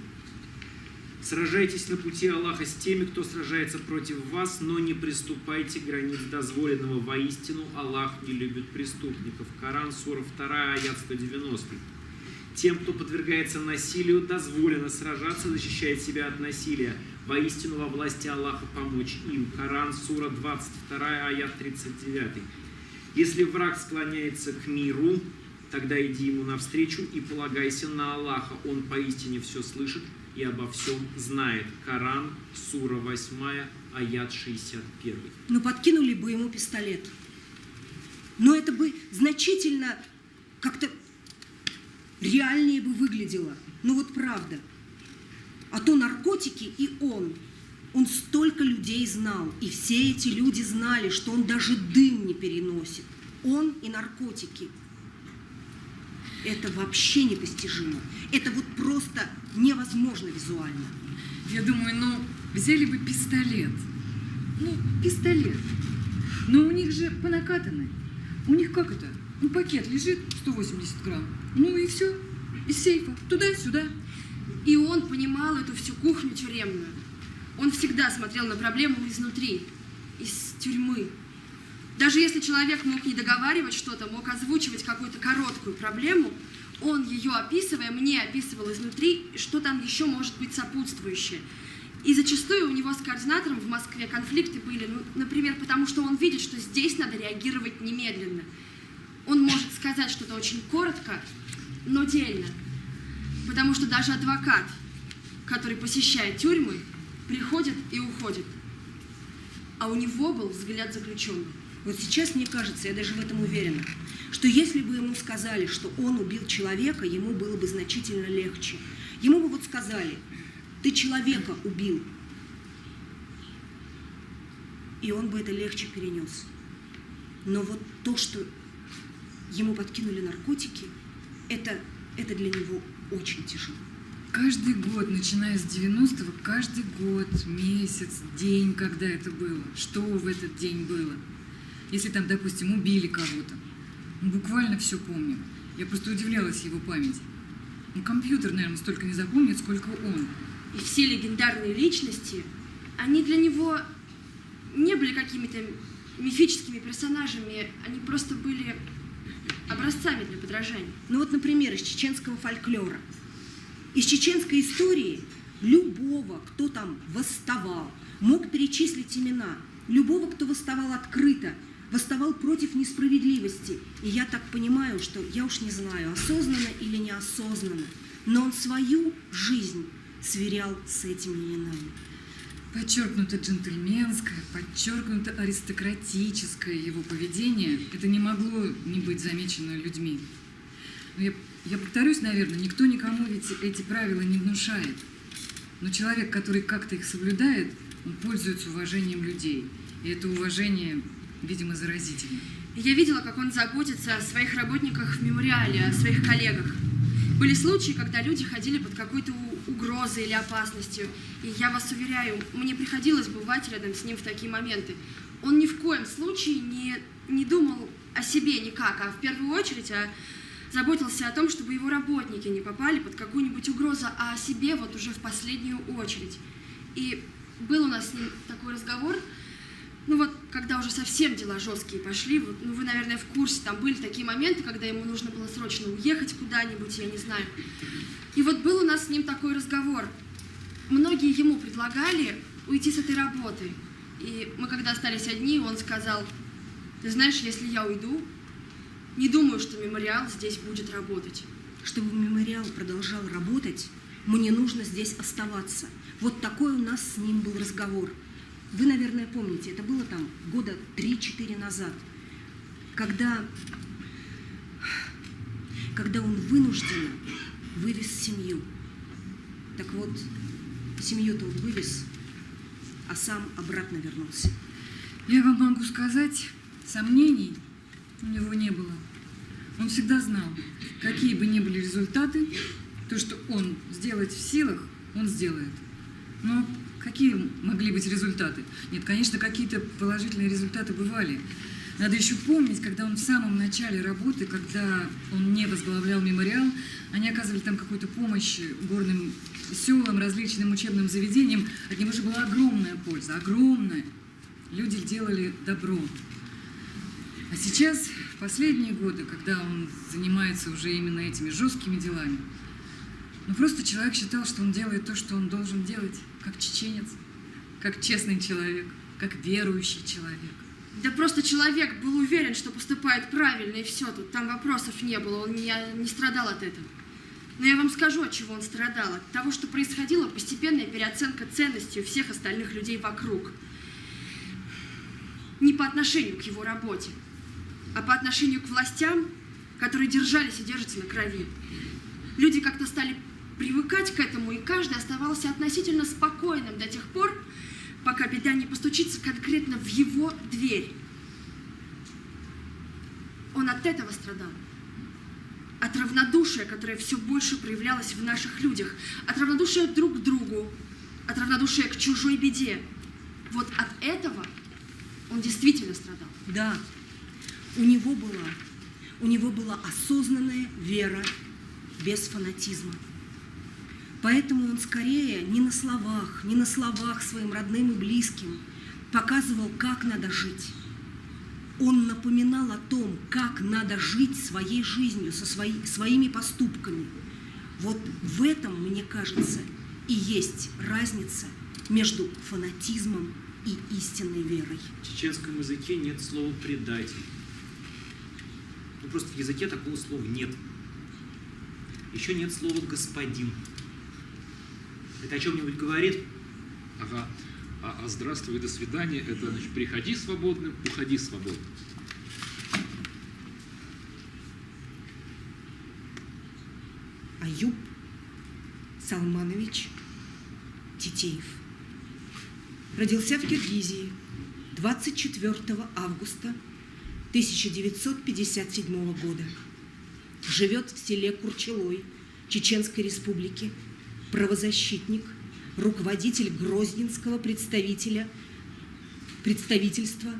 Сражайтесь на пути Аллаха с теми, кто сражается против вас, но не приступайте к границ дозволенного. Воистину, Аллах не любит преступников. Коран, сура 2, аят 190. Тем, кто подвергается насилию, дозволено сражаться, защищая себя от насилия. Воистину, во власти Аллаха помочь им. Коран, сура 22, аят 39. Если враг склоняется к миру, тогда иди ему навстречу и полагайся на Аллаха. Он поистине все слышит и обо всем знает. Коран, сура 8, аят 61. Ну, подкинули бы ему пистолет. Но это бы значительно как-то реальнее бы выглядело. Ну вот правда. А то наркотики и он столько людей знал. И все эти люди знали, что он даже дым не переносит. Он и наркотики. Это вообще непостижимо. Это вот просто невозможно визуально. Я думаю, взяли бы пистолет. Пистолет. Но у них же по накатанной. У них как это? Пакет лежит 180 грамм. И все. Из сейфа. Туда-сюда. И он понимал эту всю кухню тюремную. Он всегда смотрел на проблему изнутри, из тюрьмы. Даже если человек мог не договаривать что-то, мог озвучивать какую-то короткую проблему, он ее описывая, мне описывал изнутри, что там еще может быть сопутствующее. И зачастую у него с координатором в Москве конфликты были, например, потому что он видит, что здесь надо реагировать немедленно. Он может сказать что-то очень коротко, но дельно. Потому что даже адвокат, который посещает тюрьмы, приходит и уходит. А у него был взгляд заключенного. Вот сейчас мне кажется, я даже в этом уверена, что если бы ему сказали, что он убил человека, ему было бы значительно легче. Ему бы вот сказали: ты человека убил. И он бы это легче перенес. Но вот то, что ему подкинули наркотики, это для него очень тяжело. Каждый год, начиная с 90-го, каждый год, месяц, день, когда это было, что в этот день было. Если там, допустим, убили кого-то, буквально все помню. Я просто удивлялась его памяти. Компьютер, наверное, столько не запомнит, сколько он. И все легендарные личности, они для него не были какими-то мифическими персонажами, они просто были образцами для подражания. Вот, например, из чеченского фольклора. Из чеченской истории любого, кто там восставал, мог перечислить имена. Любого, кто восставал открыто, восставал против несправедливости. И я так понимаю, что, я уж не знаю, осознанно или неосознанно, но он свою жизнь сверял с этими именами. Подчеркнуто джентльменское, подчеркнуто аристократическое его поведение, это не могло не быть замечено людьми. Но я повторюсь, наверное, никто никому ведь эти правила не внушает. Но человек, который как-то их соблюдает, он пользуется уважением людей. И это уважение, видимо, заразительно. Я видела, как он заботится о своих работниках в мемориале, о своих коллегах. Были случаи, когда люди ходили под какой-то угрозой или опасностью. И я вас уверяю, мне приходилось бывать рядом с ним в такие моменты. Он ни в коем случае не думал о себе никак, а в первую очередь заботился о том, чтобы его работники не попали под какую-нибудь угрозу, а о себе вот уже в последнюю очередь. И был у нас с ним такой разговор, ну вот, когда уже совсем дела жесткие пошли, вот, ну вы, наверное, в курсе, там были такие моменты, когда ему нужно было срочно уехать куда-нибудь, я не знаю. И вот был у нас с ним такой разговор. Многие ему предлагали уйти с этой работы. И мы, когда остались одни, он сказал: ты знаешь, если я уйду, не думаю, что мемориал здесь будет работать. Чтобы мемориал продолжал работать, мне нужно здесь оставаться. Вот такой у нас с ним был разговор. Вы, наверное, помните, это было там года 3-4 назад, когда он вынужденно вывез семью. Так вот, семью-то он вывез, а сам обратно вернулся. Я вам могу сказать, сомнений у него не было. Он всегда знал, какие бы ни были результаты, то, что он сделать в силах, он сделает. Но какие могли быть результаты? Нет, конечно, какие-то положительные результаты бывали. Надо еще помнить, когда он в самом начале работы, когда он не возглавлял мемориал, они оказывали там какую-то помощь горным селам, различным учебным заведениям. От него же была огромная польза, огромная. Люди делали добро. А сейчас, в последние годы, когда он занимается уже именно этими жесткими делами, ну просто человек считал, что он делает то, что он должен делать, как чеченец, как честный человек, как верующий человек. Да просто человек был уверен, что поступает правильно, и все, тут там вопросов не было, он не страдал от этого. Но я вам скажу, от чего он страдал. От того, что происходила постепенная переоценка ценностей у всех остальных людей вокруг. Не по отношению к его работе, а по отношению к властям, которые держались и держатся на крови. Люди как-то стали привыкать к этому, и каждый оставался относительно спокойным до тех пор, пока беда не постучится конкретно в его дверь. Он от этого страдал. От равнодушия, которое все больше проявлялось в наших людях. От равнодушия друг к другу. От равнодушия к чужой беде. Вот от этого он действительно страдал. Да, у него была осознанная вера без фанатизма. Поэтому он скорее не на словах своим родным и близким показывал, как надо жить. Он напоминал о том, как надо жить своей жизнью, своими поступками. Вот в этом, мне кажется, и есть разница между фанатизмом и истинной верой. В чеченском языке нет слова «предатель». Ну, просто в языке такого слова нет. Еще нет слова «господин». Это о чем-нибудь говорит? Ага. А здравствуй и до свидания, это значит приходи свободным, уходи свободным. Аюб Салманович Титеев родился в Киргизии 24 августа 1957 года. Живет в селе Курчелой Чеченской Республики, правозащитник, руководитель Грозненского представительства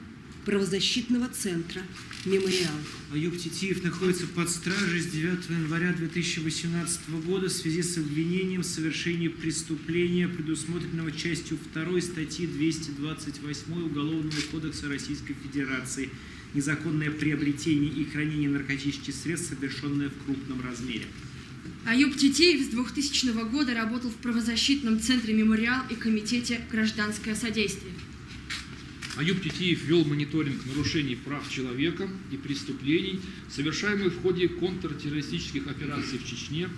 правозащитного центра «Мемориал». Аюб Титеев находится под стражей с 9 января 2018 года в связи с обвинением в совершении преступления, предусмотренного частью 2 статьи 228 Уголовного кодекса Российской Федерации «Незаконное приобретение и хранение наркотических средств, совершенное в крупном размере». Аюб Титеев с 2000 года работал в правозащитном центре «Мемориал» и комитете «Гражданское содействие». Аюб Титеев вел мониторинг нарушений прав человека и преступлений, совершаемых в ходе контртеррористических операций в Чечне,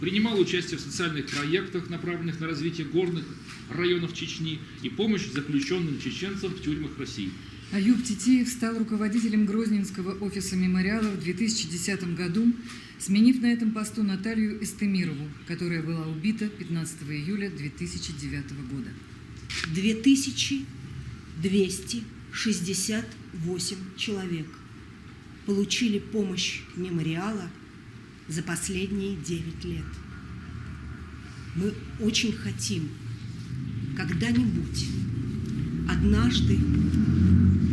Принимал участие в социальных проектах, направленных на развитие горных районов Чечни и помощь заключенным чеченцам в тюрьмах России. Аюб Титиев стал руководителем Грозненского офиса мемориала в 2010 году, сменив на этом посту Наталью Эстемирову, которая была убита 15 июля 2009 года. 2268 человек получили помощь мемориала за последние 9 лет. Мы очень хотим когда-нибудь, однажды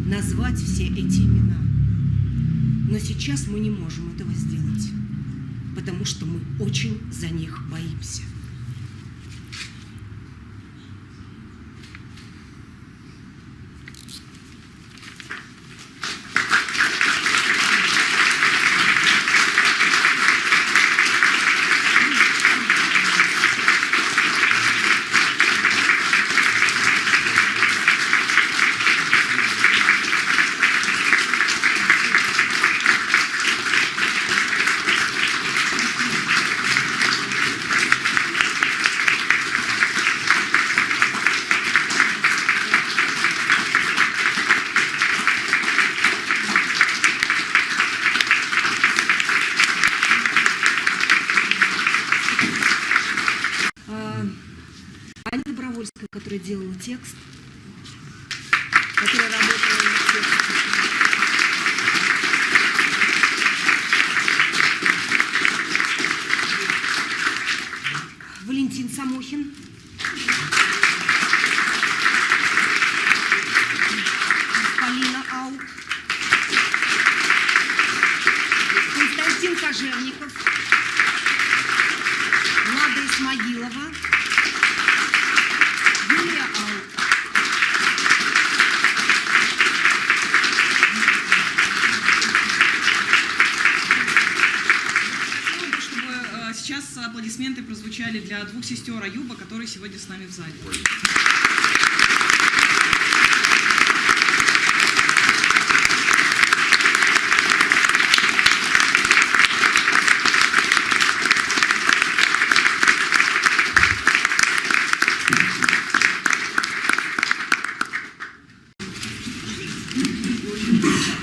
назвать все эти имена. Но сейчас мы не можем этого сделать, потому что мы очень за них боимся. Аня Добровольская, которая делала текст, которая работала над текстом. Валентин Самохин. Полина Аук. Константин Кожевников. Лада Исмагилова. Юлия Аук. Хотела бы, чтобы сейчас аплодисменты прозвучали для двух сестер Аюба, которые сегодня с нами в зале.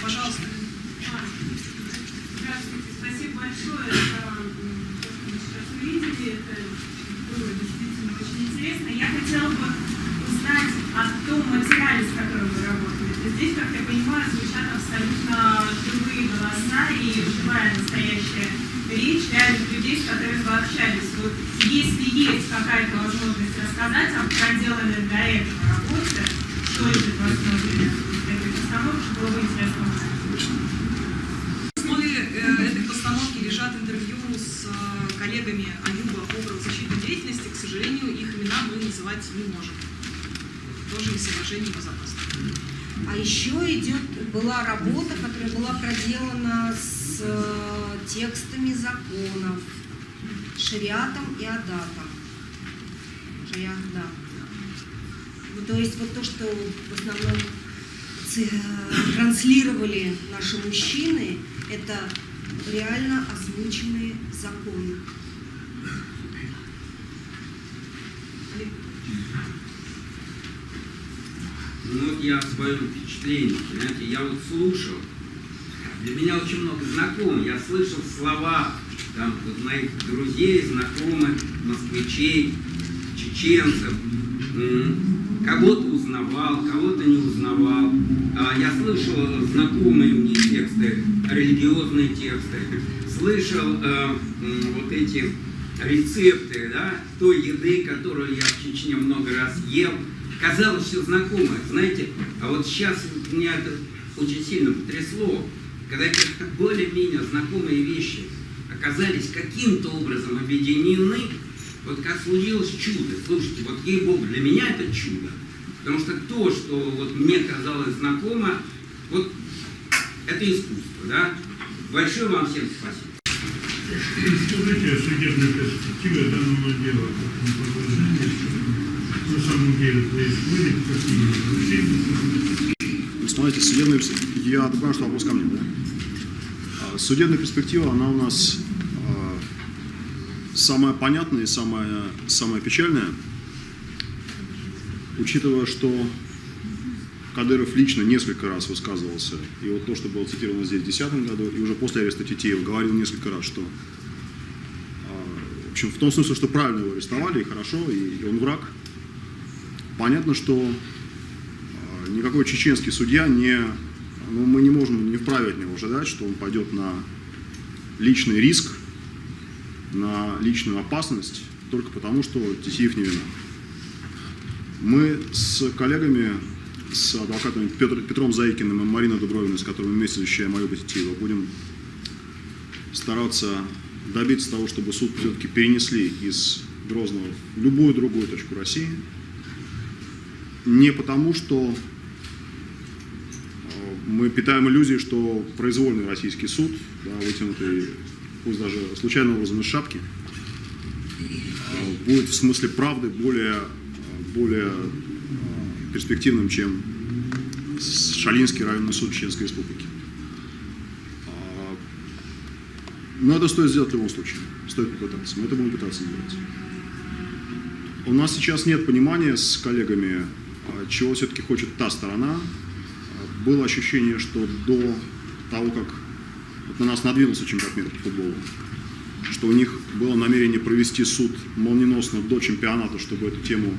Пожалуйста. Здравствуйте, спасибо большое за то, что мы сейчас увидели. Это было действительно очень интересно. Я хотела бы узнать о том материале, с которым вы работаете. Здесь, как я понимаю, звучат абсолютно живые голоса и живая настоящая речь реальных людей, с которыми вы общались. Вот если есть какая-то возможность рассказать о проделанной для этого работе, что лежит в основе этой постановки, было бы интересно узнать. В основе этой постановки лежат интервью с коллегами Аюба по правозащитной деятельности. К сожалению, их имена мы называть не можем. Тоже из соображений безопасности. А еще была работа, которая была проделана с текстами законов, шариатом и адатом. Шариат, да. То есть вот то, что в основном транслировали наши мужчины, это реально озвученные законы. Ну вот я свое впечатление, понимаете, я вот слушал, для меня очень много знакомых, я слышал слова там, вот моих друзей, знакомых, москвичей, чеченцев, кого-то узнавал, кого-то не узнавал. Я слышал знакомые у них тексты, религиозные тексты, слышал вот эти рецепты, да, той еды, которую я в Чечне много раз ел. Казалось, все знакомое, знаете, а вот сейчас меня это очень сильно потрясло, когда эти более-менее знакомые вещи оказались каким-то образом объединены, вот как случилось чудо. Слушайте, вот ей-богу, для меня это чудо, потому что то, что вот мне казалось знакомо, вот это искусство, да. Большое вам всем спасибо. Скажите о судебной перспективе данного дела, на самом деле происходит, какие нарушения. Смотрите, судебная перспектива, я так понимаю, что вопрос ко мне, да? Судебная перспектива, она у нас самое понятное и самое печальное, учитывая, что Кадыров лично несколько раз высказывался, и вот то, что было цитировано здесь в 2010 году, и уже после ареста Титиева говорил несколько раз, что, в общем, в том смысле, что правильно его арестовали, и хорошо, и он враг. Понятно, что никакой чеченский судья мы не можем, не вправе от него ожидать, что он пойдет на личный риск, на личную опасность, только потому, что Титиев не виноват. Мы с коллегами, с адвокатами Петром Заикиным и Мариной Дубровиной, с которыми вместе защищаем Аюба Титиева, будем стараться добиться того, чтобы суд все-таки перенесли из Грозного в любую другую точку России. Не потому, что мы питаем иллюзии, что произвольный российский суд, да, вытянутый, пусть даже случайным образом из шапки, будет в смысле правды более перспективным, чем Шалинский районный суд Чеченской Республики. Но это стоит сделать в любом случае. Стоит попытаться. Мы это будем пытаться сделать. У нас сейчас нет понимания с коллегами, чего все-таки хочет та сторона. Было ощущение, что до того, как на нас надвинулся чемпионат мира по футболу, что у них было намерение провести суд молниеносно до чемпионата, чтобы эту тему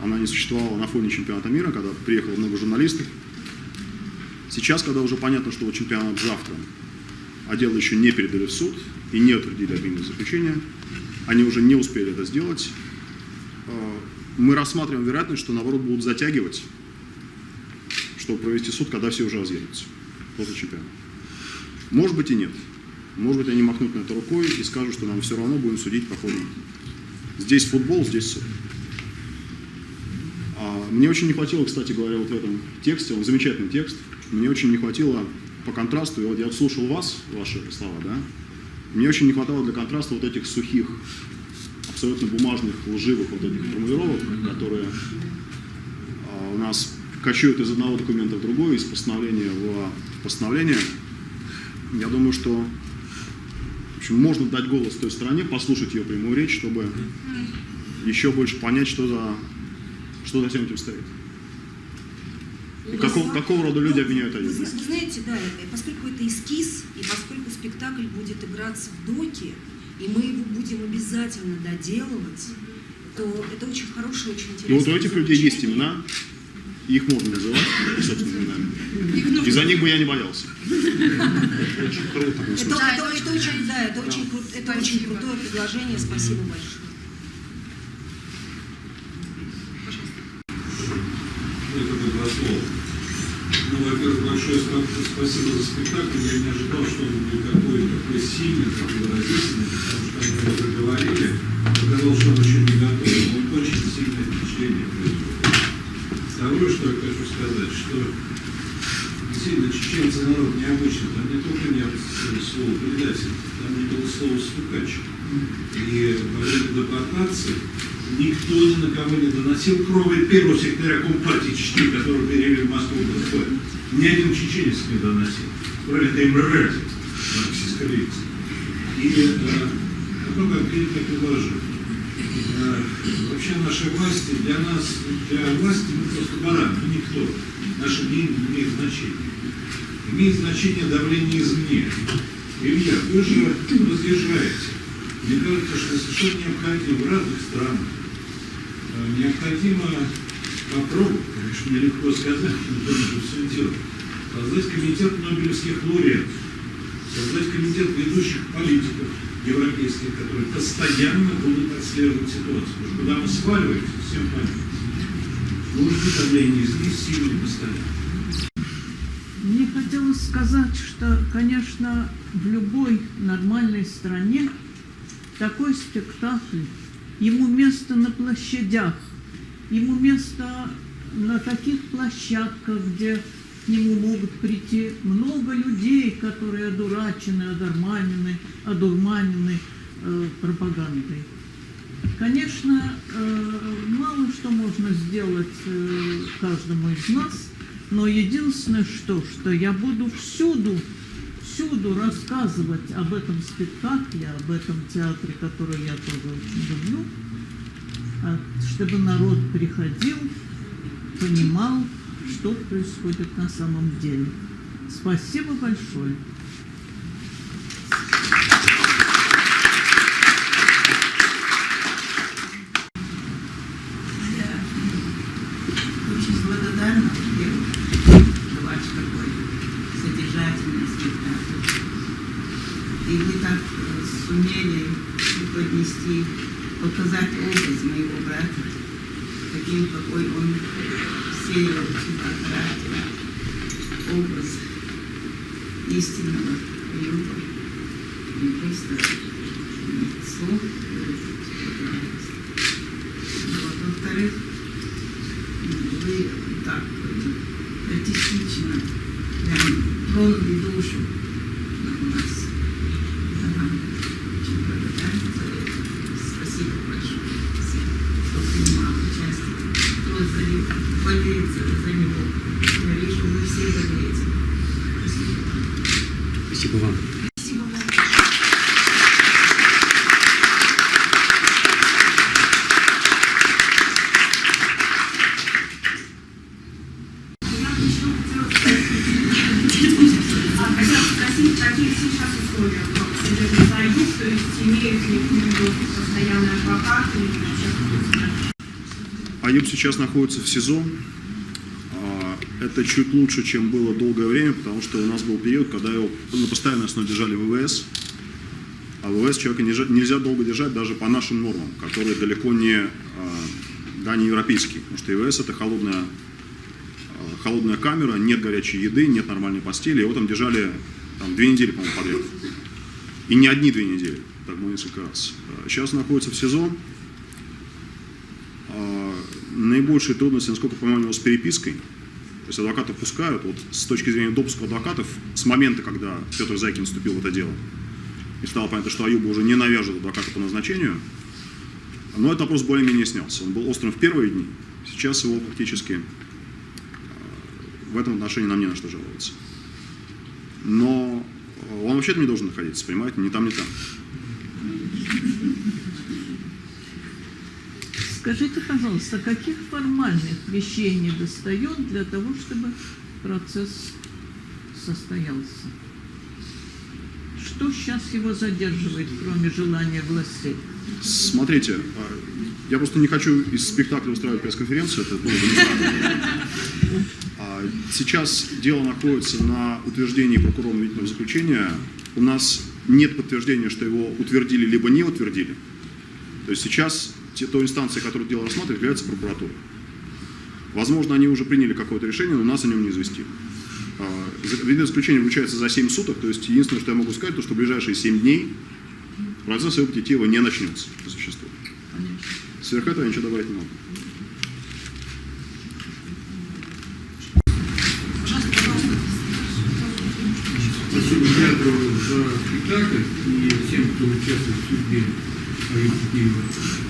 она не существовала на фоне чемпионата мира, когда приехало много журналистов. Сейчас, когда уже понятно, что чемпионат завтра, а дело еще не передали в суд и не утвердили обвинительное заключение, они уже не успели это сделать, мы рассматриваем вероятность, что наоборот будут затягивать, чтобы провести суд, когда все уже разъедутся после чемпионата. Может быть и нет. Может быть они махнут на это рукой и скажут, что нам все равно будем судить по ходу. Здесь футбол, здесь суд. Мне очень не хватило, кстати говоря, вот в этом тексте, он замечательный текст, мне очень не хватило по контрасту, и вот я слушал вас, ваши слова, да, мне очень не хватало для контраста вот этих сухих, абсолютно бумажных, лживых вот этих формулировок, которые у нас кочуют из одного документа в другой, из постановления в постановление. Я думаю, что в общем, можно дать голос той стороне, послушать ее прямую речь, чтобы еще больше понять, что за всем этим стоит. И какого рода люди обвиняют один. Вы знаете, да, поскольку это эскиз, и поскольку спектакль будет играться в доке, и мы его будем обязательно доделывать, то это очень хорошее, очень интересное. И вот у этих людей есть имена, и их можно называть собственными именами. И за них бы я не боялся. Очень круто. Это очень крутое предложение. Спасибо большое. Во-первых, большое спасибо за спектакль. Я не ожидал, что он будет такой сильный, такой выразительный, потому что они уже говорили. Показал, что он еще не готов. Он очень сильное впечатление производит. Второе, что я хочу сказать, что действительно чеченцы народ необычный. Там не только нет слова предатель, там не было слова стукач. И во время депортации никто ни на кого не доносил, кроме первого секретаря Компартии Чечни, которого перевели в Москву. Ни один чеченец не доносил, кроме этой мрази марксистско-ленинской. И потом конкретно предложил. Вообще наши власти, для власти мы просто бараны, мы никто. Наше мнение не имеет значения. Имеет значение давление извне. Илья, вы же разъезжаете. Мне кажется, что совершенно необходимо в разных странах, необходимо попробовать, конечно, нелегко сказать, но тоже все делать, создать комитет нобелевских лауреатов, создать комитет ведущих политиков европейских, которые постоянно будут отслеживать ситуацию. Потому что когда мы сваливаемся, всем понятно. Нужно давление здесь сильно постоянно. Мне хотелось сказать, что, конечно, в любой нормальной стране такой спектакль, ему место на площадях, ему место на таких площадках, где к нему могут прийти много людей, которые одурачены, одурманены пропагандой. Конечно, мало что можно сделать каждому из нас, но единственное, что я буду всюду повсюду рассказывать об этом спектакле, об этом театре, который я тоже очень люблю, чтобы народ приходил, понимал, что происходит на самом деле. Спасибо большое. Очень благодарна за ваш такой содержательный спектакль. И вы так сумели поднести, показать образ моего брата, таким, какой он сеял характера, образ истинного Аюба. Не просто слов выразить. Вот. Во-вторых, вы так артистично прям тронули душу у нас. Я вам очень благодарна за это. Спасибо большое, что принимал участие. Кто болеет за него. Я вижу, вы все болеете. Спасибо вам. Спасибо вам. Спасибо вам. Хотела спросить, какие сейчас условия в судебном союзе, то есть имеют ли к ним доступ постоянный адвокат или вообще? Аюб сейчас находится в СИЗО. Это чуть лучше, чем было долгое время, потому что у нас был период, когда его на постоянной основе держали в ВВС. А в ВВС человека нельзя долго держать даже по нашим нормам, которые далеко не европейские. Потому что ВВС — это холодная камера, нет горячей еды, нет нормальной постели. Его там держали 2 недели, по-моему, подряд. И не одни 2 недели, так было несколько раз. Сейчас находится в СИЗО. Наибольшие трудности, насколько я понимаю, у него с перепиской. То есть адвокатов пускают. Вот с точки зрения допуска адвокатов, с момента, когда Петр Зайкин вступил в это дело, и стало понятно, что Аюба уже не навяжет адвоката по назначению, но этот вопрос более-менее снялся. Он был острым в первые дни, сейчас его практически в этом отношении нам не на что жаловаться. Но он вообще-то не должен находиться, понимаете, ни там, ни там. Скажите, пожалуйста, каких формальных вещей недостает для того, чтобы процесс состоялся? Что сейчас его задерживает, кроме желания властей? Смотрите, я просто не хочу из спектакля устраивать пресс-конференцию, это было бы неправильно. Сейчас дело находится на утверждении прокурора обвинительного заключения. У нас нет подтверждения, что его утвердили либо не утвердили. То есть сейчас той инстанцией, которая дело рассматривает, является прокуратура. Возможно, они уже приняли какое-то решение, но нас о нем не известили. Обвинительное заключение вручается за 7 суток, то есть единственное, что я могу сказать, то, что в ближайшие 7 дней процесс Аюба Титиева не начнется по существу. Сверх этого я ничего добавить не могу. Спасибо театру за спектакль и всем, кто участвует в судьбе Аюба Титиева.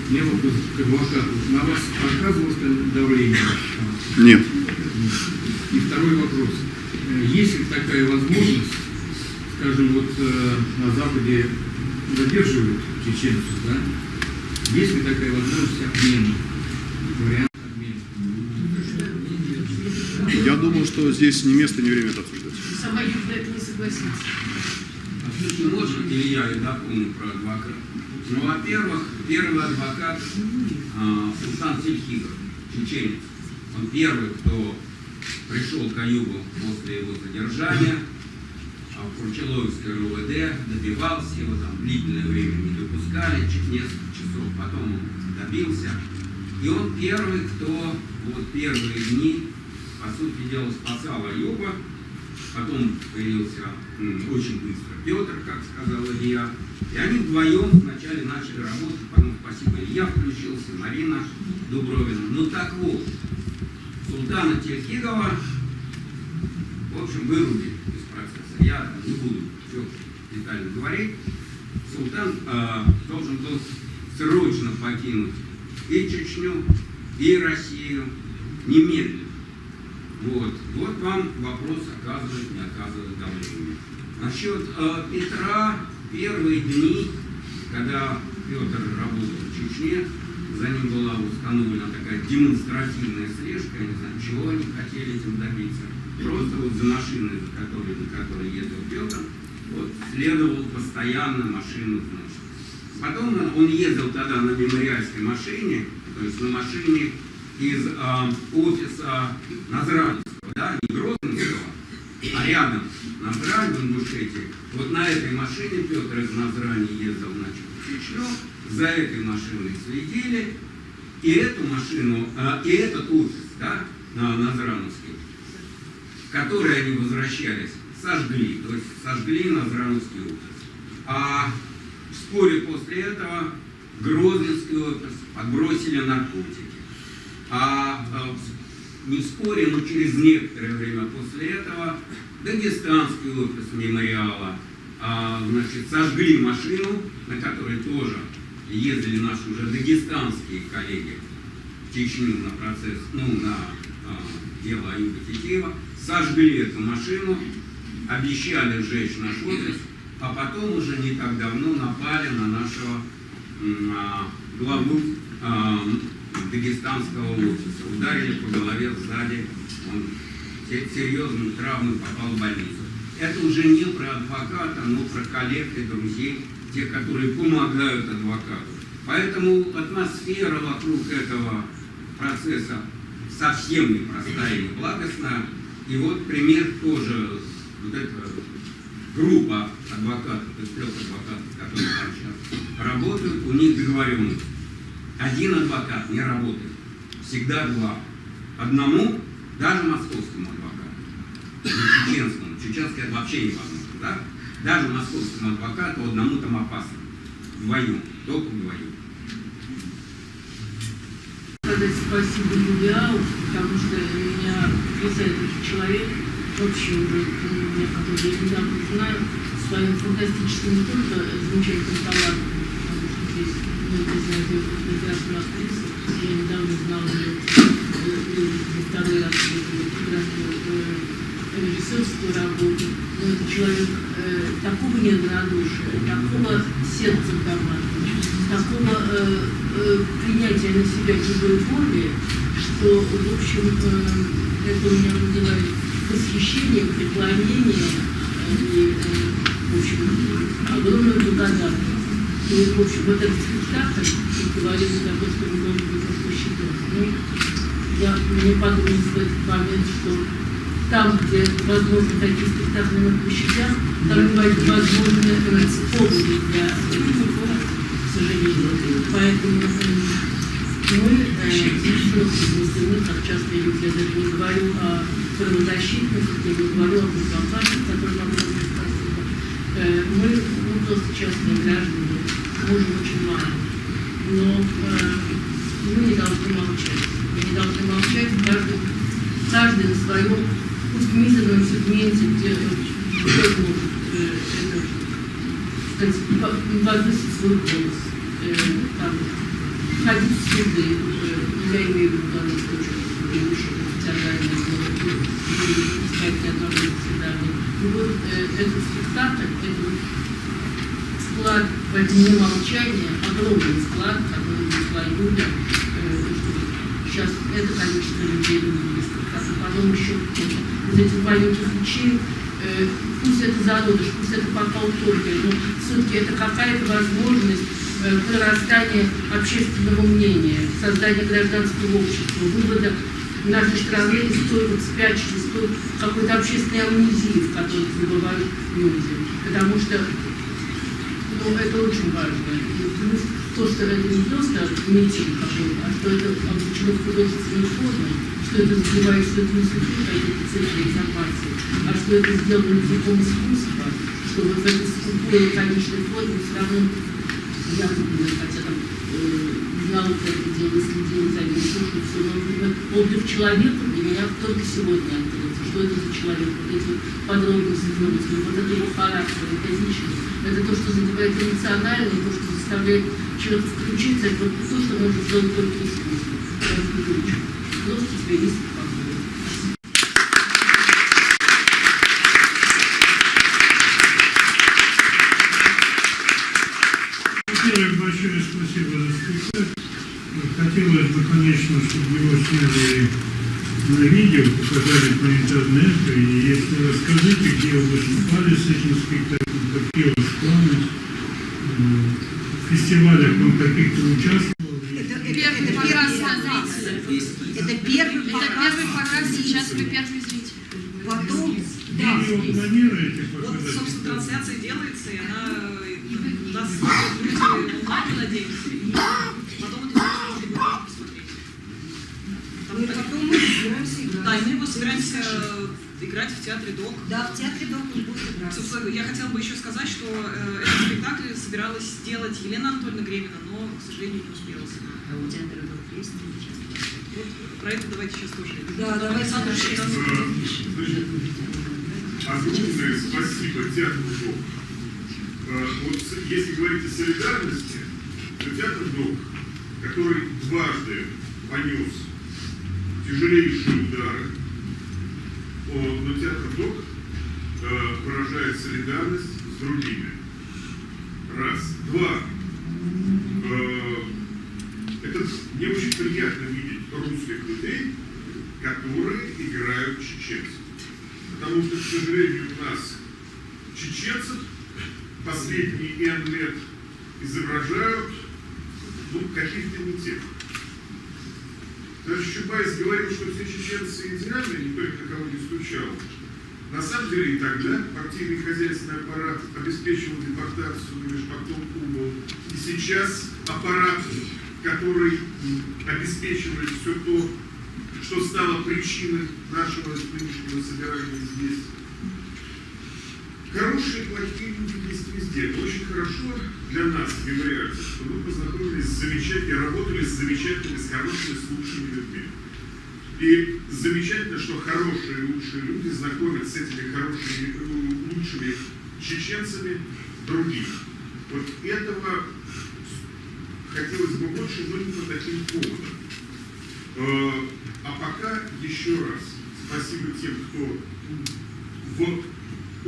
У меня вопрос к адвокату. На вас оказывалось давление? Нет. И второй вопрос. Есть ли такая возможность, скажем, вот на Западе задерживают чеченцев, да? Есть ли такая возможность обмена? Вариант обмена? Я думаю, что здесь ни место, ни время это обсуждать. Сама Аюб на это не согласится. Абсолютно можно, или я дополню про адвоката? Ну, во-первых, первый адвокат Султан Сельхигов, чеченец. Он первый, кто пришел к Аюбу после его задержания в Курчеловское РУВД, добивался его, там длительное время не допускали, несколько часов, потом он добился. И он первый, кто вот первые дни, по сути дела, спасал Аюба. Потом появился очень быстро Петр, как сказал Илья. И они вдвоем вначале начали работать, потом, спасибо, Илья включился, Марина Дубровина. Ну так вот, Султана Сельхигова, в общем, вырубили из процесса. Я не буду все детально говорить. Султан должен был срочно покинуть и Чечню, и Россию немедленно. Вот вам вопрос, оказывает, не оказывает давление. Насчет Петра, первые дни, когда Петр работал в Чечне, за ним была установлена такая демонстративная слежка, я не знаю, чего они хотели этим добиться. Просто вот за машиной, на которой ездил Петр, вот, следовал постоянно машину, значит. Потом он ездил тогда на мемориальской машине, то есть на машине из офиса Назранского, да, не Грозного, а рядом Назрань, в Ингушетии. Вот на этой машине Петр из Назрани ездил, значит, в Чечню, за этой машиной следили, и эту машину, и этот офис, да, Назрановский, в который они возвращались, сожгли, то есть сожгли Назрановский офис. А вскоре после этого Грозненский офис подбросили наркотики. Не вскоре, но через некоторое время после этого Дагестанский офис мемориала, значит, сожгли машину, на которой тоже ездили наши уже дагестанские коллеги в Чечню на процесс, на дело Аюба Тетеева, сожгли эту машину, обещали сжечь наш офис, а потом уже не так давно напали на нашего главу дагестанского офиса, ударили по голове сзади, он серьезную травму, попал в больницу. Это уже не про адвоката, но про коллег и друзей, те, которые помогают адвокату. Поэтому атмосфера вокруг этого процесса совсем непростая и неблагостная. И вот пример тоже, вот эта группа адвокатов, из 3 адвокатов, которые там сейчас работают, у них договоренность. Один адвокат не работает, всегда 2. Одному, даже московскому адвокату, не чеченскому, чеченский это вообще невозможно, да? Даже московскому адвокату одному там опасно. Вдвоем, только вдвоем. Сказать спасибо Юлиау, потому что меня потрясает этот человек, вообще уже меня, который я недавно знаю, своим фантастическим не только замечательным талантом, потому что здесь многие знают ее как прекрасную актрису, я недавно знала ее второй раз прекрасную режиссерскую работу, но это человек такого неравнодушия, такого сердца в команде, такого принятия на себя чужой воли, что, в общем, это у меня вызывает восхищение, преклонение и, в общем, огромную благодарность. И, в общем, вот этот спектакль, как говорили, такой, что он должен быть восхищен. Мне подумалось в этот момент, что там, где возможны такие спектакли на площадях, там возможны поводы для этого, к сожалению. Поэтому мы мы, как часто я даже говорю о правозащитниках, я говорю об адвокатах, которым огромное спасибо. Мы просто частные граждане, можем очень мало. Но мы не должны молчать. Мы не должны молчать, каждый на своем, пусть в мизерном сегменте, где может возвысить свой голос, ходить в суды, я имею в виду в данном случае превышение официального искать неотложных заседаний. И вот этот спектакль, это вклад в это немолчание, огромный вклад, который внесла Юля, сейчас это количество людей лингвистов, а потом еще из этих маленьких лучей, пусть это зародыш, пусть это пока утопия, но все-таки это какая-то возможность прорастания общественного мнения, создания гражданского общества, вывода нашей страны из той вот спячки, из той какой-то общественной амнезии, в которой забывают люди. Потому что это очень важно. И плюс то, что это не просто митинг какой-то, а что это обучено в художественной форме, что это называется, что это не существует какие-то цифры информации, а что это сделано языком искусства, чтобы в этой скупой конечной форме все равно я думаю, хотя там знала про это дело, следила за ним, слушала все, но отзыв человека для меня только сегодня открылся. Что это за человек? Вот эти подробности, вот это его характер, это личность. Это то, что задевает эмоционально, то, что заставляет человека включиться, это вот то, что может сделать только искусство. Просто тебе есть покой. Олег, большое спасибо за спектакль. Хотелось бы, конечно, чтобы его сняли на видео, показали по интернету. И если расскажите, где вы выступали с этим спектаклем, какие у вас планы, в фестивалях он каких-то участвовал. Это первый показ, сейчас вы первый зритель. Потом, Видео планируете показать? Вот, собственно, трансляция делается, и она у нас смотрят люди онлайн, надеемся, и потом это можно будет посмотреть. Ну и потом мы собираемся играть. Да, и мы его собираемся играть в театре ДОК. Да, в театре ДОК он будет играть. Собственно, я хотела бы еще сказать, что этот спектакль собиралась сделать Елена Анатольевна Гремина, но, к сожалению, не успела. А у театра ДОК есть? Вот про это давайте сейчас тоже. Да, давайте. Огромное спасибо театру ДОК. Вот если говорить о солидарности, то театр ДОК, который дважды понес тяжелейшие удары, но театр ДОК выражает солидарность с другими. Раз. Два. Мне очень приятно видеть русских людей, которые играют чеченцев. Потому что, к сожалению, у нас чеченцев последние N лет изображают каких-то не тех. Даже Чубайс говорил, что все чеченцы идеальны, никто их на кого не стучал. На самом деле и тогда партийный и хозяйственный аппарат обеспечивал депортацию, лишь потом убыл. И сейчас аппарат, который обеспечивает все то, что стало причиной нашего нынешнего собирания здесь. Хорошие и плохие люди есть везде. Но очень хорошо для нас является, что мы познакомились с замечательными, работали с замечательными, с хорошими, с лучшими людьми. И замечательно, что хорошие и лучшие люди знакомят с этими хорошими, лучшими чеченцами других. Вот этого хотелось бы больше, но не по таким поводам. А пока еще раз спасибо тем, кто в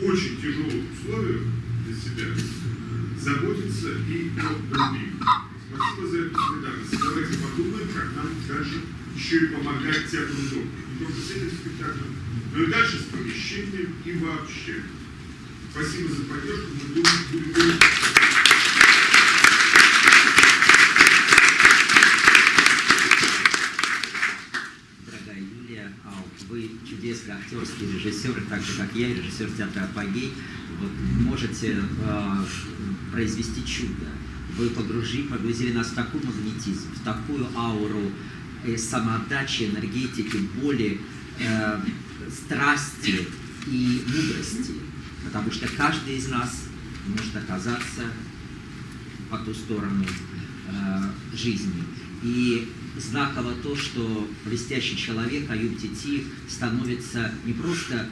очень тяжелых условиях для себя заботится и о других. Спасибо за эту солидарность. Давайте подумаем, как нам дальше еще и помогать театру ДОК. Не только с этим спектаклем, но и дальше с помещением и вообще. Спасибо за поддержку. Мы будем... Вы чудесный актерский режиссер, так же как я, режиссер театра «Апогей». Вот, можете произвести чудо. Вы погрузили нас в такой магнетизм, в такую ауру самоотдачи, энергетики, боли, страсти и мудрости. Потому что каждый из нас может оказаться по ту сторону жизни. И знаково то, что блестящий человек, Аюб Тити, становится не просто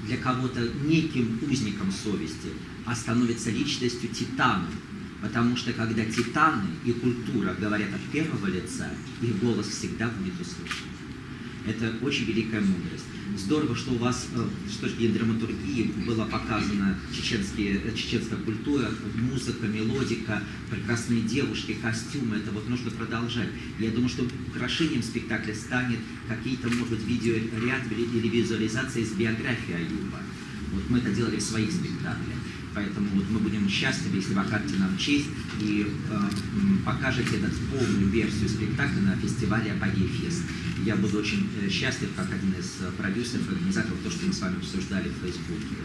для кого-то неким узником совести, а становится личностью титаном. Потому что когда титаны и культура говорят от первого лица, их голос всегда будет услышан. Это очень великая мудрость. Здорово, что у вас с точки зрения драматургии была показана чеченская культура, музыка, мелодика, прекрасные девушки, костюмы. Это вот нужно продолжать. Я думаю, что украшением спектакля станет какие-то, может быть, видеоряд или визуализация из биографии Аюба. Вот мы это делали в своих спектаклях. Поэтому вот мы будем счастливы, если вы окажете нам честь и покажете эту полную версию спектакля на фестивале «Апогей Фест». Я буду очень счастлив, как один из продюсеров, организаторов, то, что мы с вами обсуждали в Фейсбуке.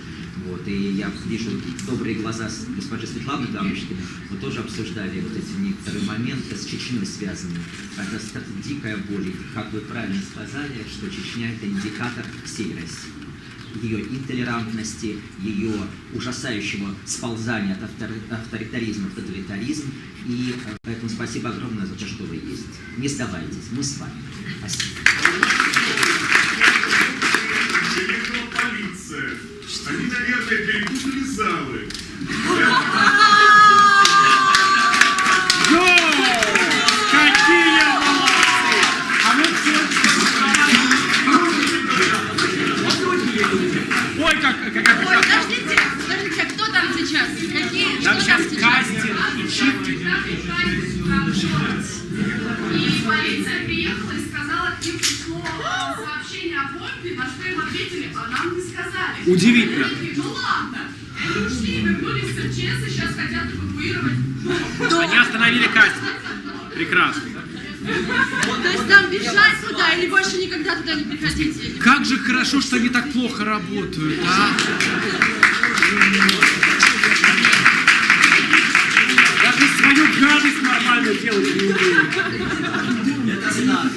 Вот. И я вижу добрые глаза госпожи Светланы Галушкиной. Мы тоже обсуждали вот эти некоторые моменты с Чечней связанные. Это дикая боль. Как вы правильно сказали, что Чечня – это индикатор всей России. Ее интолерантности, ее ужасающего сползания от авторитаризма в тоталитаризм. И поэтому спасибо огромное за то, что вы есть. Не сдавайтесь, мы с вами. Спасибо. Приехала полиция. Они, наверное, перепутали залы. Какие молодцы! А мы Ой, как Ой, подождите, кто там сейчас? там сейчас кастинг и читки. когда приехали и полиция приехала и сказала, к ним пришло сообщение о бомбе, на что им ответили, а нам не сказали. Удивительно. Они такие, ну ладно. Они ушли, вернулись в МЧС и сейчас хотят эвакуировать бомбу. Они остановили кастинг. Прекрасно. То есть нам бежать туда или больше никогда туда не приходить? Как же хорошо, что они так плохо работают, а? Даже свою гадость нормально делать не умеют. Это знак.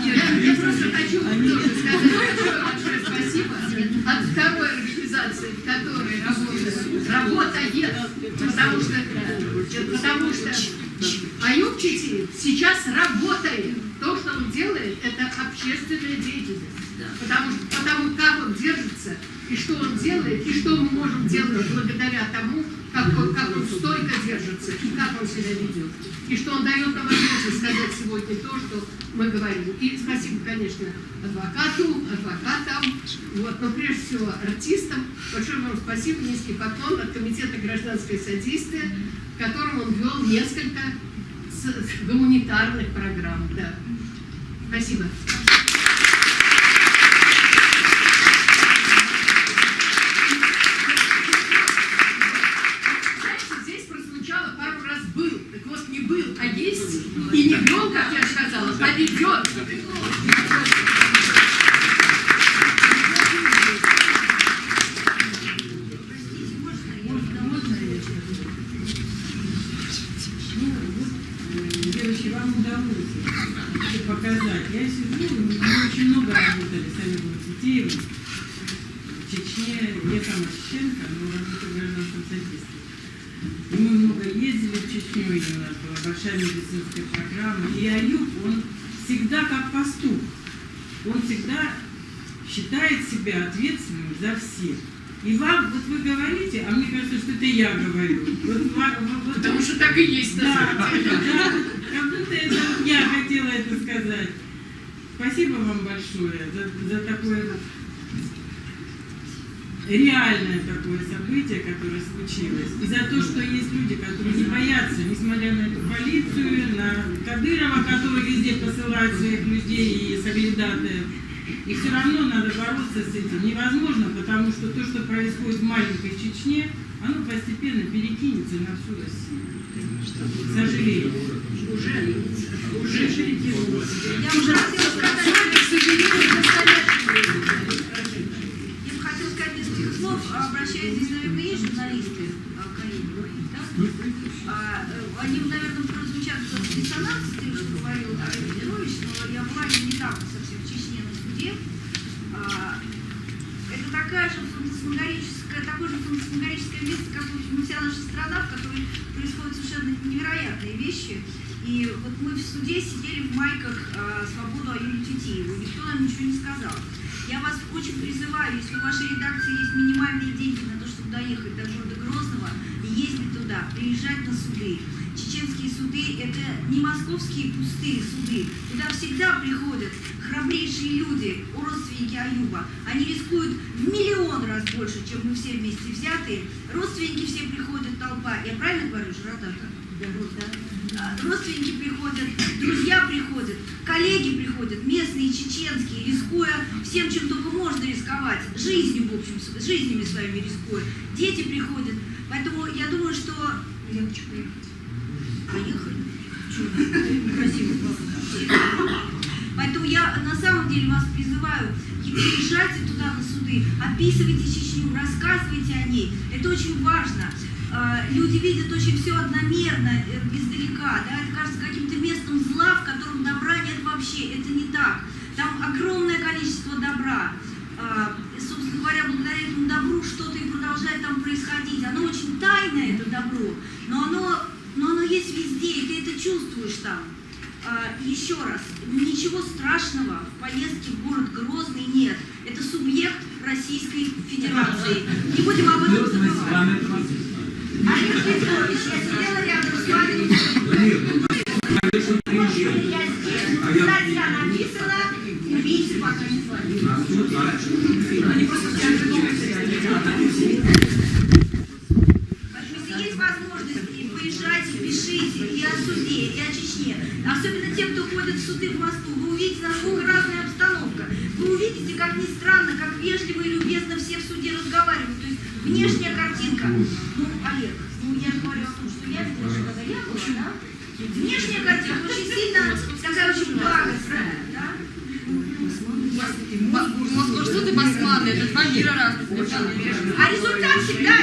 Я просто хочу сказать большое спасибо от второй организации, в которой работает, потому что Аюб Читиев сейчас работает. То, что он делает, это общественная деятельность. Потому как он держится, и что он делает, и что мы можем делать благодаря тому, как он стойко держится, и как он себя ведет. И что он дает нам возможность сказать сегодня то, что мы говорим. И спасибо, конечно, адвокатам, но прежде всего артистам. Большое вам спасибо, низкий поклон от Комитета гражданское содействие, в котором он вел несколько гуманитарных программ. Да. Спасибо. Здесь прозвучало пару раз «был». Так вот, не «был», а «есть». И не «вел», как я сказала, а «ведет». Девочки, вам удалось это показать. Я сижу, мы очень много работали с Аюбом Читиевым в Чечне. Я сама чеченка, но работаю в гражданском содействии. И мы много ездили в Чечню, и у нас была большая медицинская программа. И Аюб, он всегда как пастух. Он всегда считает себя ответственным за всех. И вам, вот вы говорите, а мне кажется, что это я говорю. Вот, потому что так и есть, на самом деле. Да, как будто это я хотела это сказать. Спасибо вам большое за такое реальное такое событие, которое случилось. И за то, что есть люди, которые не боятся, несмотря на эту полицию, на Кадырова, который везде посылает своих людей и соглядатаев. И все равно надо бороться с этим. Невозможно, потому что то, что происходит в маленькой Чечне, оно постепенно перекинется на всю Россию. К сожалению. Уже перекинулось. Я уже хотела сказать, к сожалению, я бы хотела сказать несколько слов, обращаясь, здесь, наверное, есть журналисты, коллеги мои, да? Они, наверное, прозвучат диссонанс с тем, что говорил Олег Петрович, но я была недавно совсем в Чечне на суде. Это такое же фантасмагорическое место, как, в общем, вся наша страна, в которой происходят совершенно невероятные вещи. И вот мы в суде сидели в майках «Свободу Аюбу Читиеву», никто нам ничего не сказал. Я вас очень призываю, если у вашей редакции есть минимальные деньги на то, чтобы доехать до города Грозного, ездить туда, приезжать на суды. Чеченские суды – это не московские пустые суды. Туда всегда приходят храбрейшие люди, родственники Аюба. Они рискуют в миллион раз больше, чем мы все вместе взятые. Родственники все приходят, толпа. Я правильно говорю, Жирота? Да. Родственники приходят, друзья приходят, коллеги приходят, местные, чеченские, рискуя всем, чем только можно рисковать. Жизнью, в общем, жизнями своими рискуя. Дети приходят. Поэтому я думаю, что... Я хочу поехать. Поехали. Красиво. Поэтому я на самом деле вас призываю, приезжайте туда на суды, описывайте Чечню, рассказывайте о ней. Это очень важно. Люди видят очень все одномерно, издалека. Да? Это кажется каким-то местом зла, в котором добра нет вообще. Это не так. Там огромное количество добра. Собственно говоря, благодаря этому добру что-то и продолжает там происходить. Оно очень тайное, это добро, но оно есть везде, и ты это чувствуешь там. Еще раз, ничего страшного в поездке в город Грозный нет. Это субъект Российской Федерации. Не будем об этом забывать. Олег Петрович, я сидела рядом с вами. Я здесь. Статья написана, убийцы пока не звонили. Они просто если есть возможность пишите и о суде, и о Чечне. Особенно те, кто ходит в суды в Москву. Вы увидите, насколько разная обстановка. Вы увидите, как ни странно, как вежливо и любезно все в суде разговаривают. То есть внешняя картинка. Ну, Олег, я же говорю о том, что я видела, что когда я была, да? Внешняя картинка очень сильно, такая очень благостная, да? Мосгорсуд и Басманный — это два мира разных. А результат всегда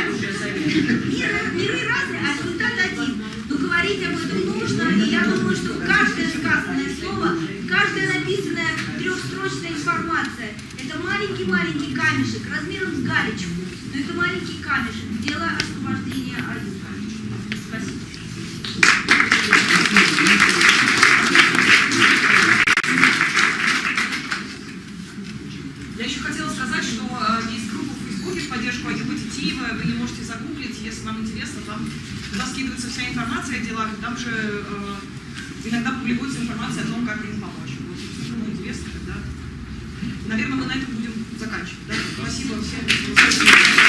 миры разные, а результат один. Но говорить об этом нужно, и я думаю, что каждое сказанное слово, каждая написанная трехстрочная информация — это маленький-маленький камешек, размером с галечку, но это маленький камешек в дело освобождения Аюба. Спасибо. Я еще хотела сказать, что есть группа в Фейсбуке в поддержку Аюба Титиева, вы ее можете загуглить, если вам интересно, там туда скидывается вся информация о делах, и там же иногда публикуется информация о том, как им помочь. Вот, если кому интересно, тогда, наверное, мы на этом будем заканчивать. Да? Спасибо всем.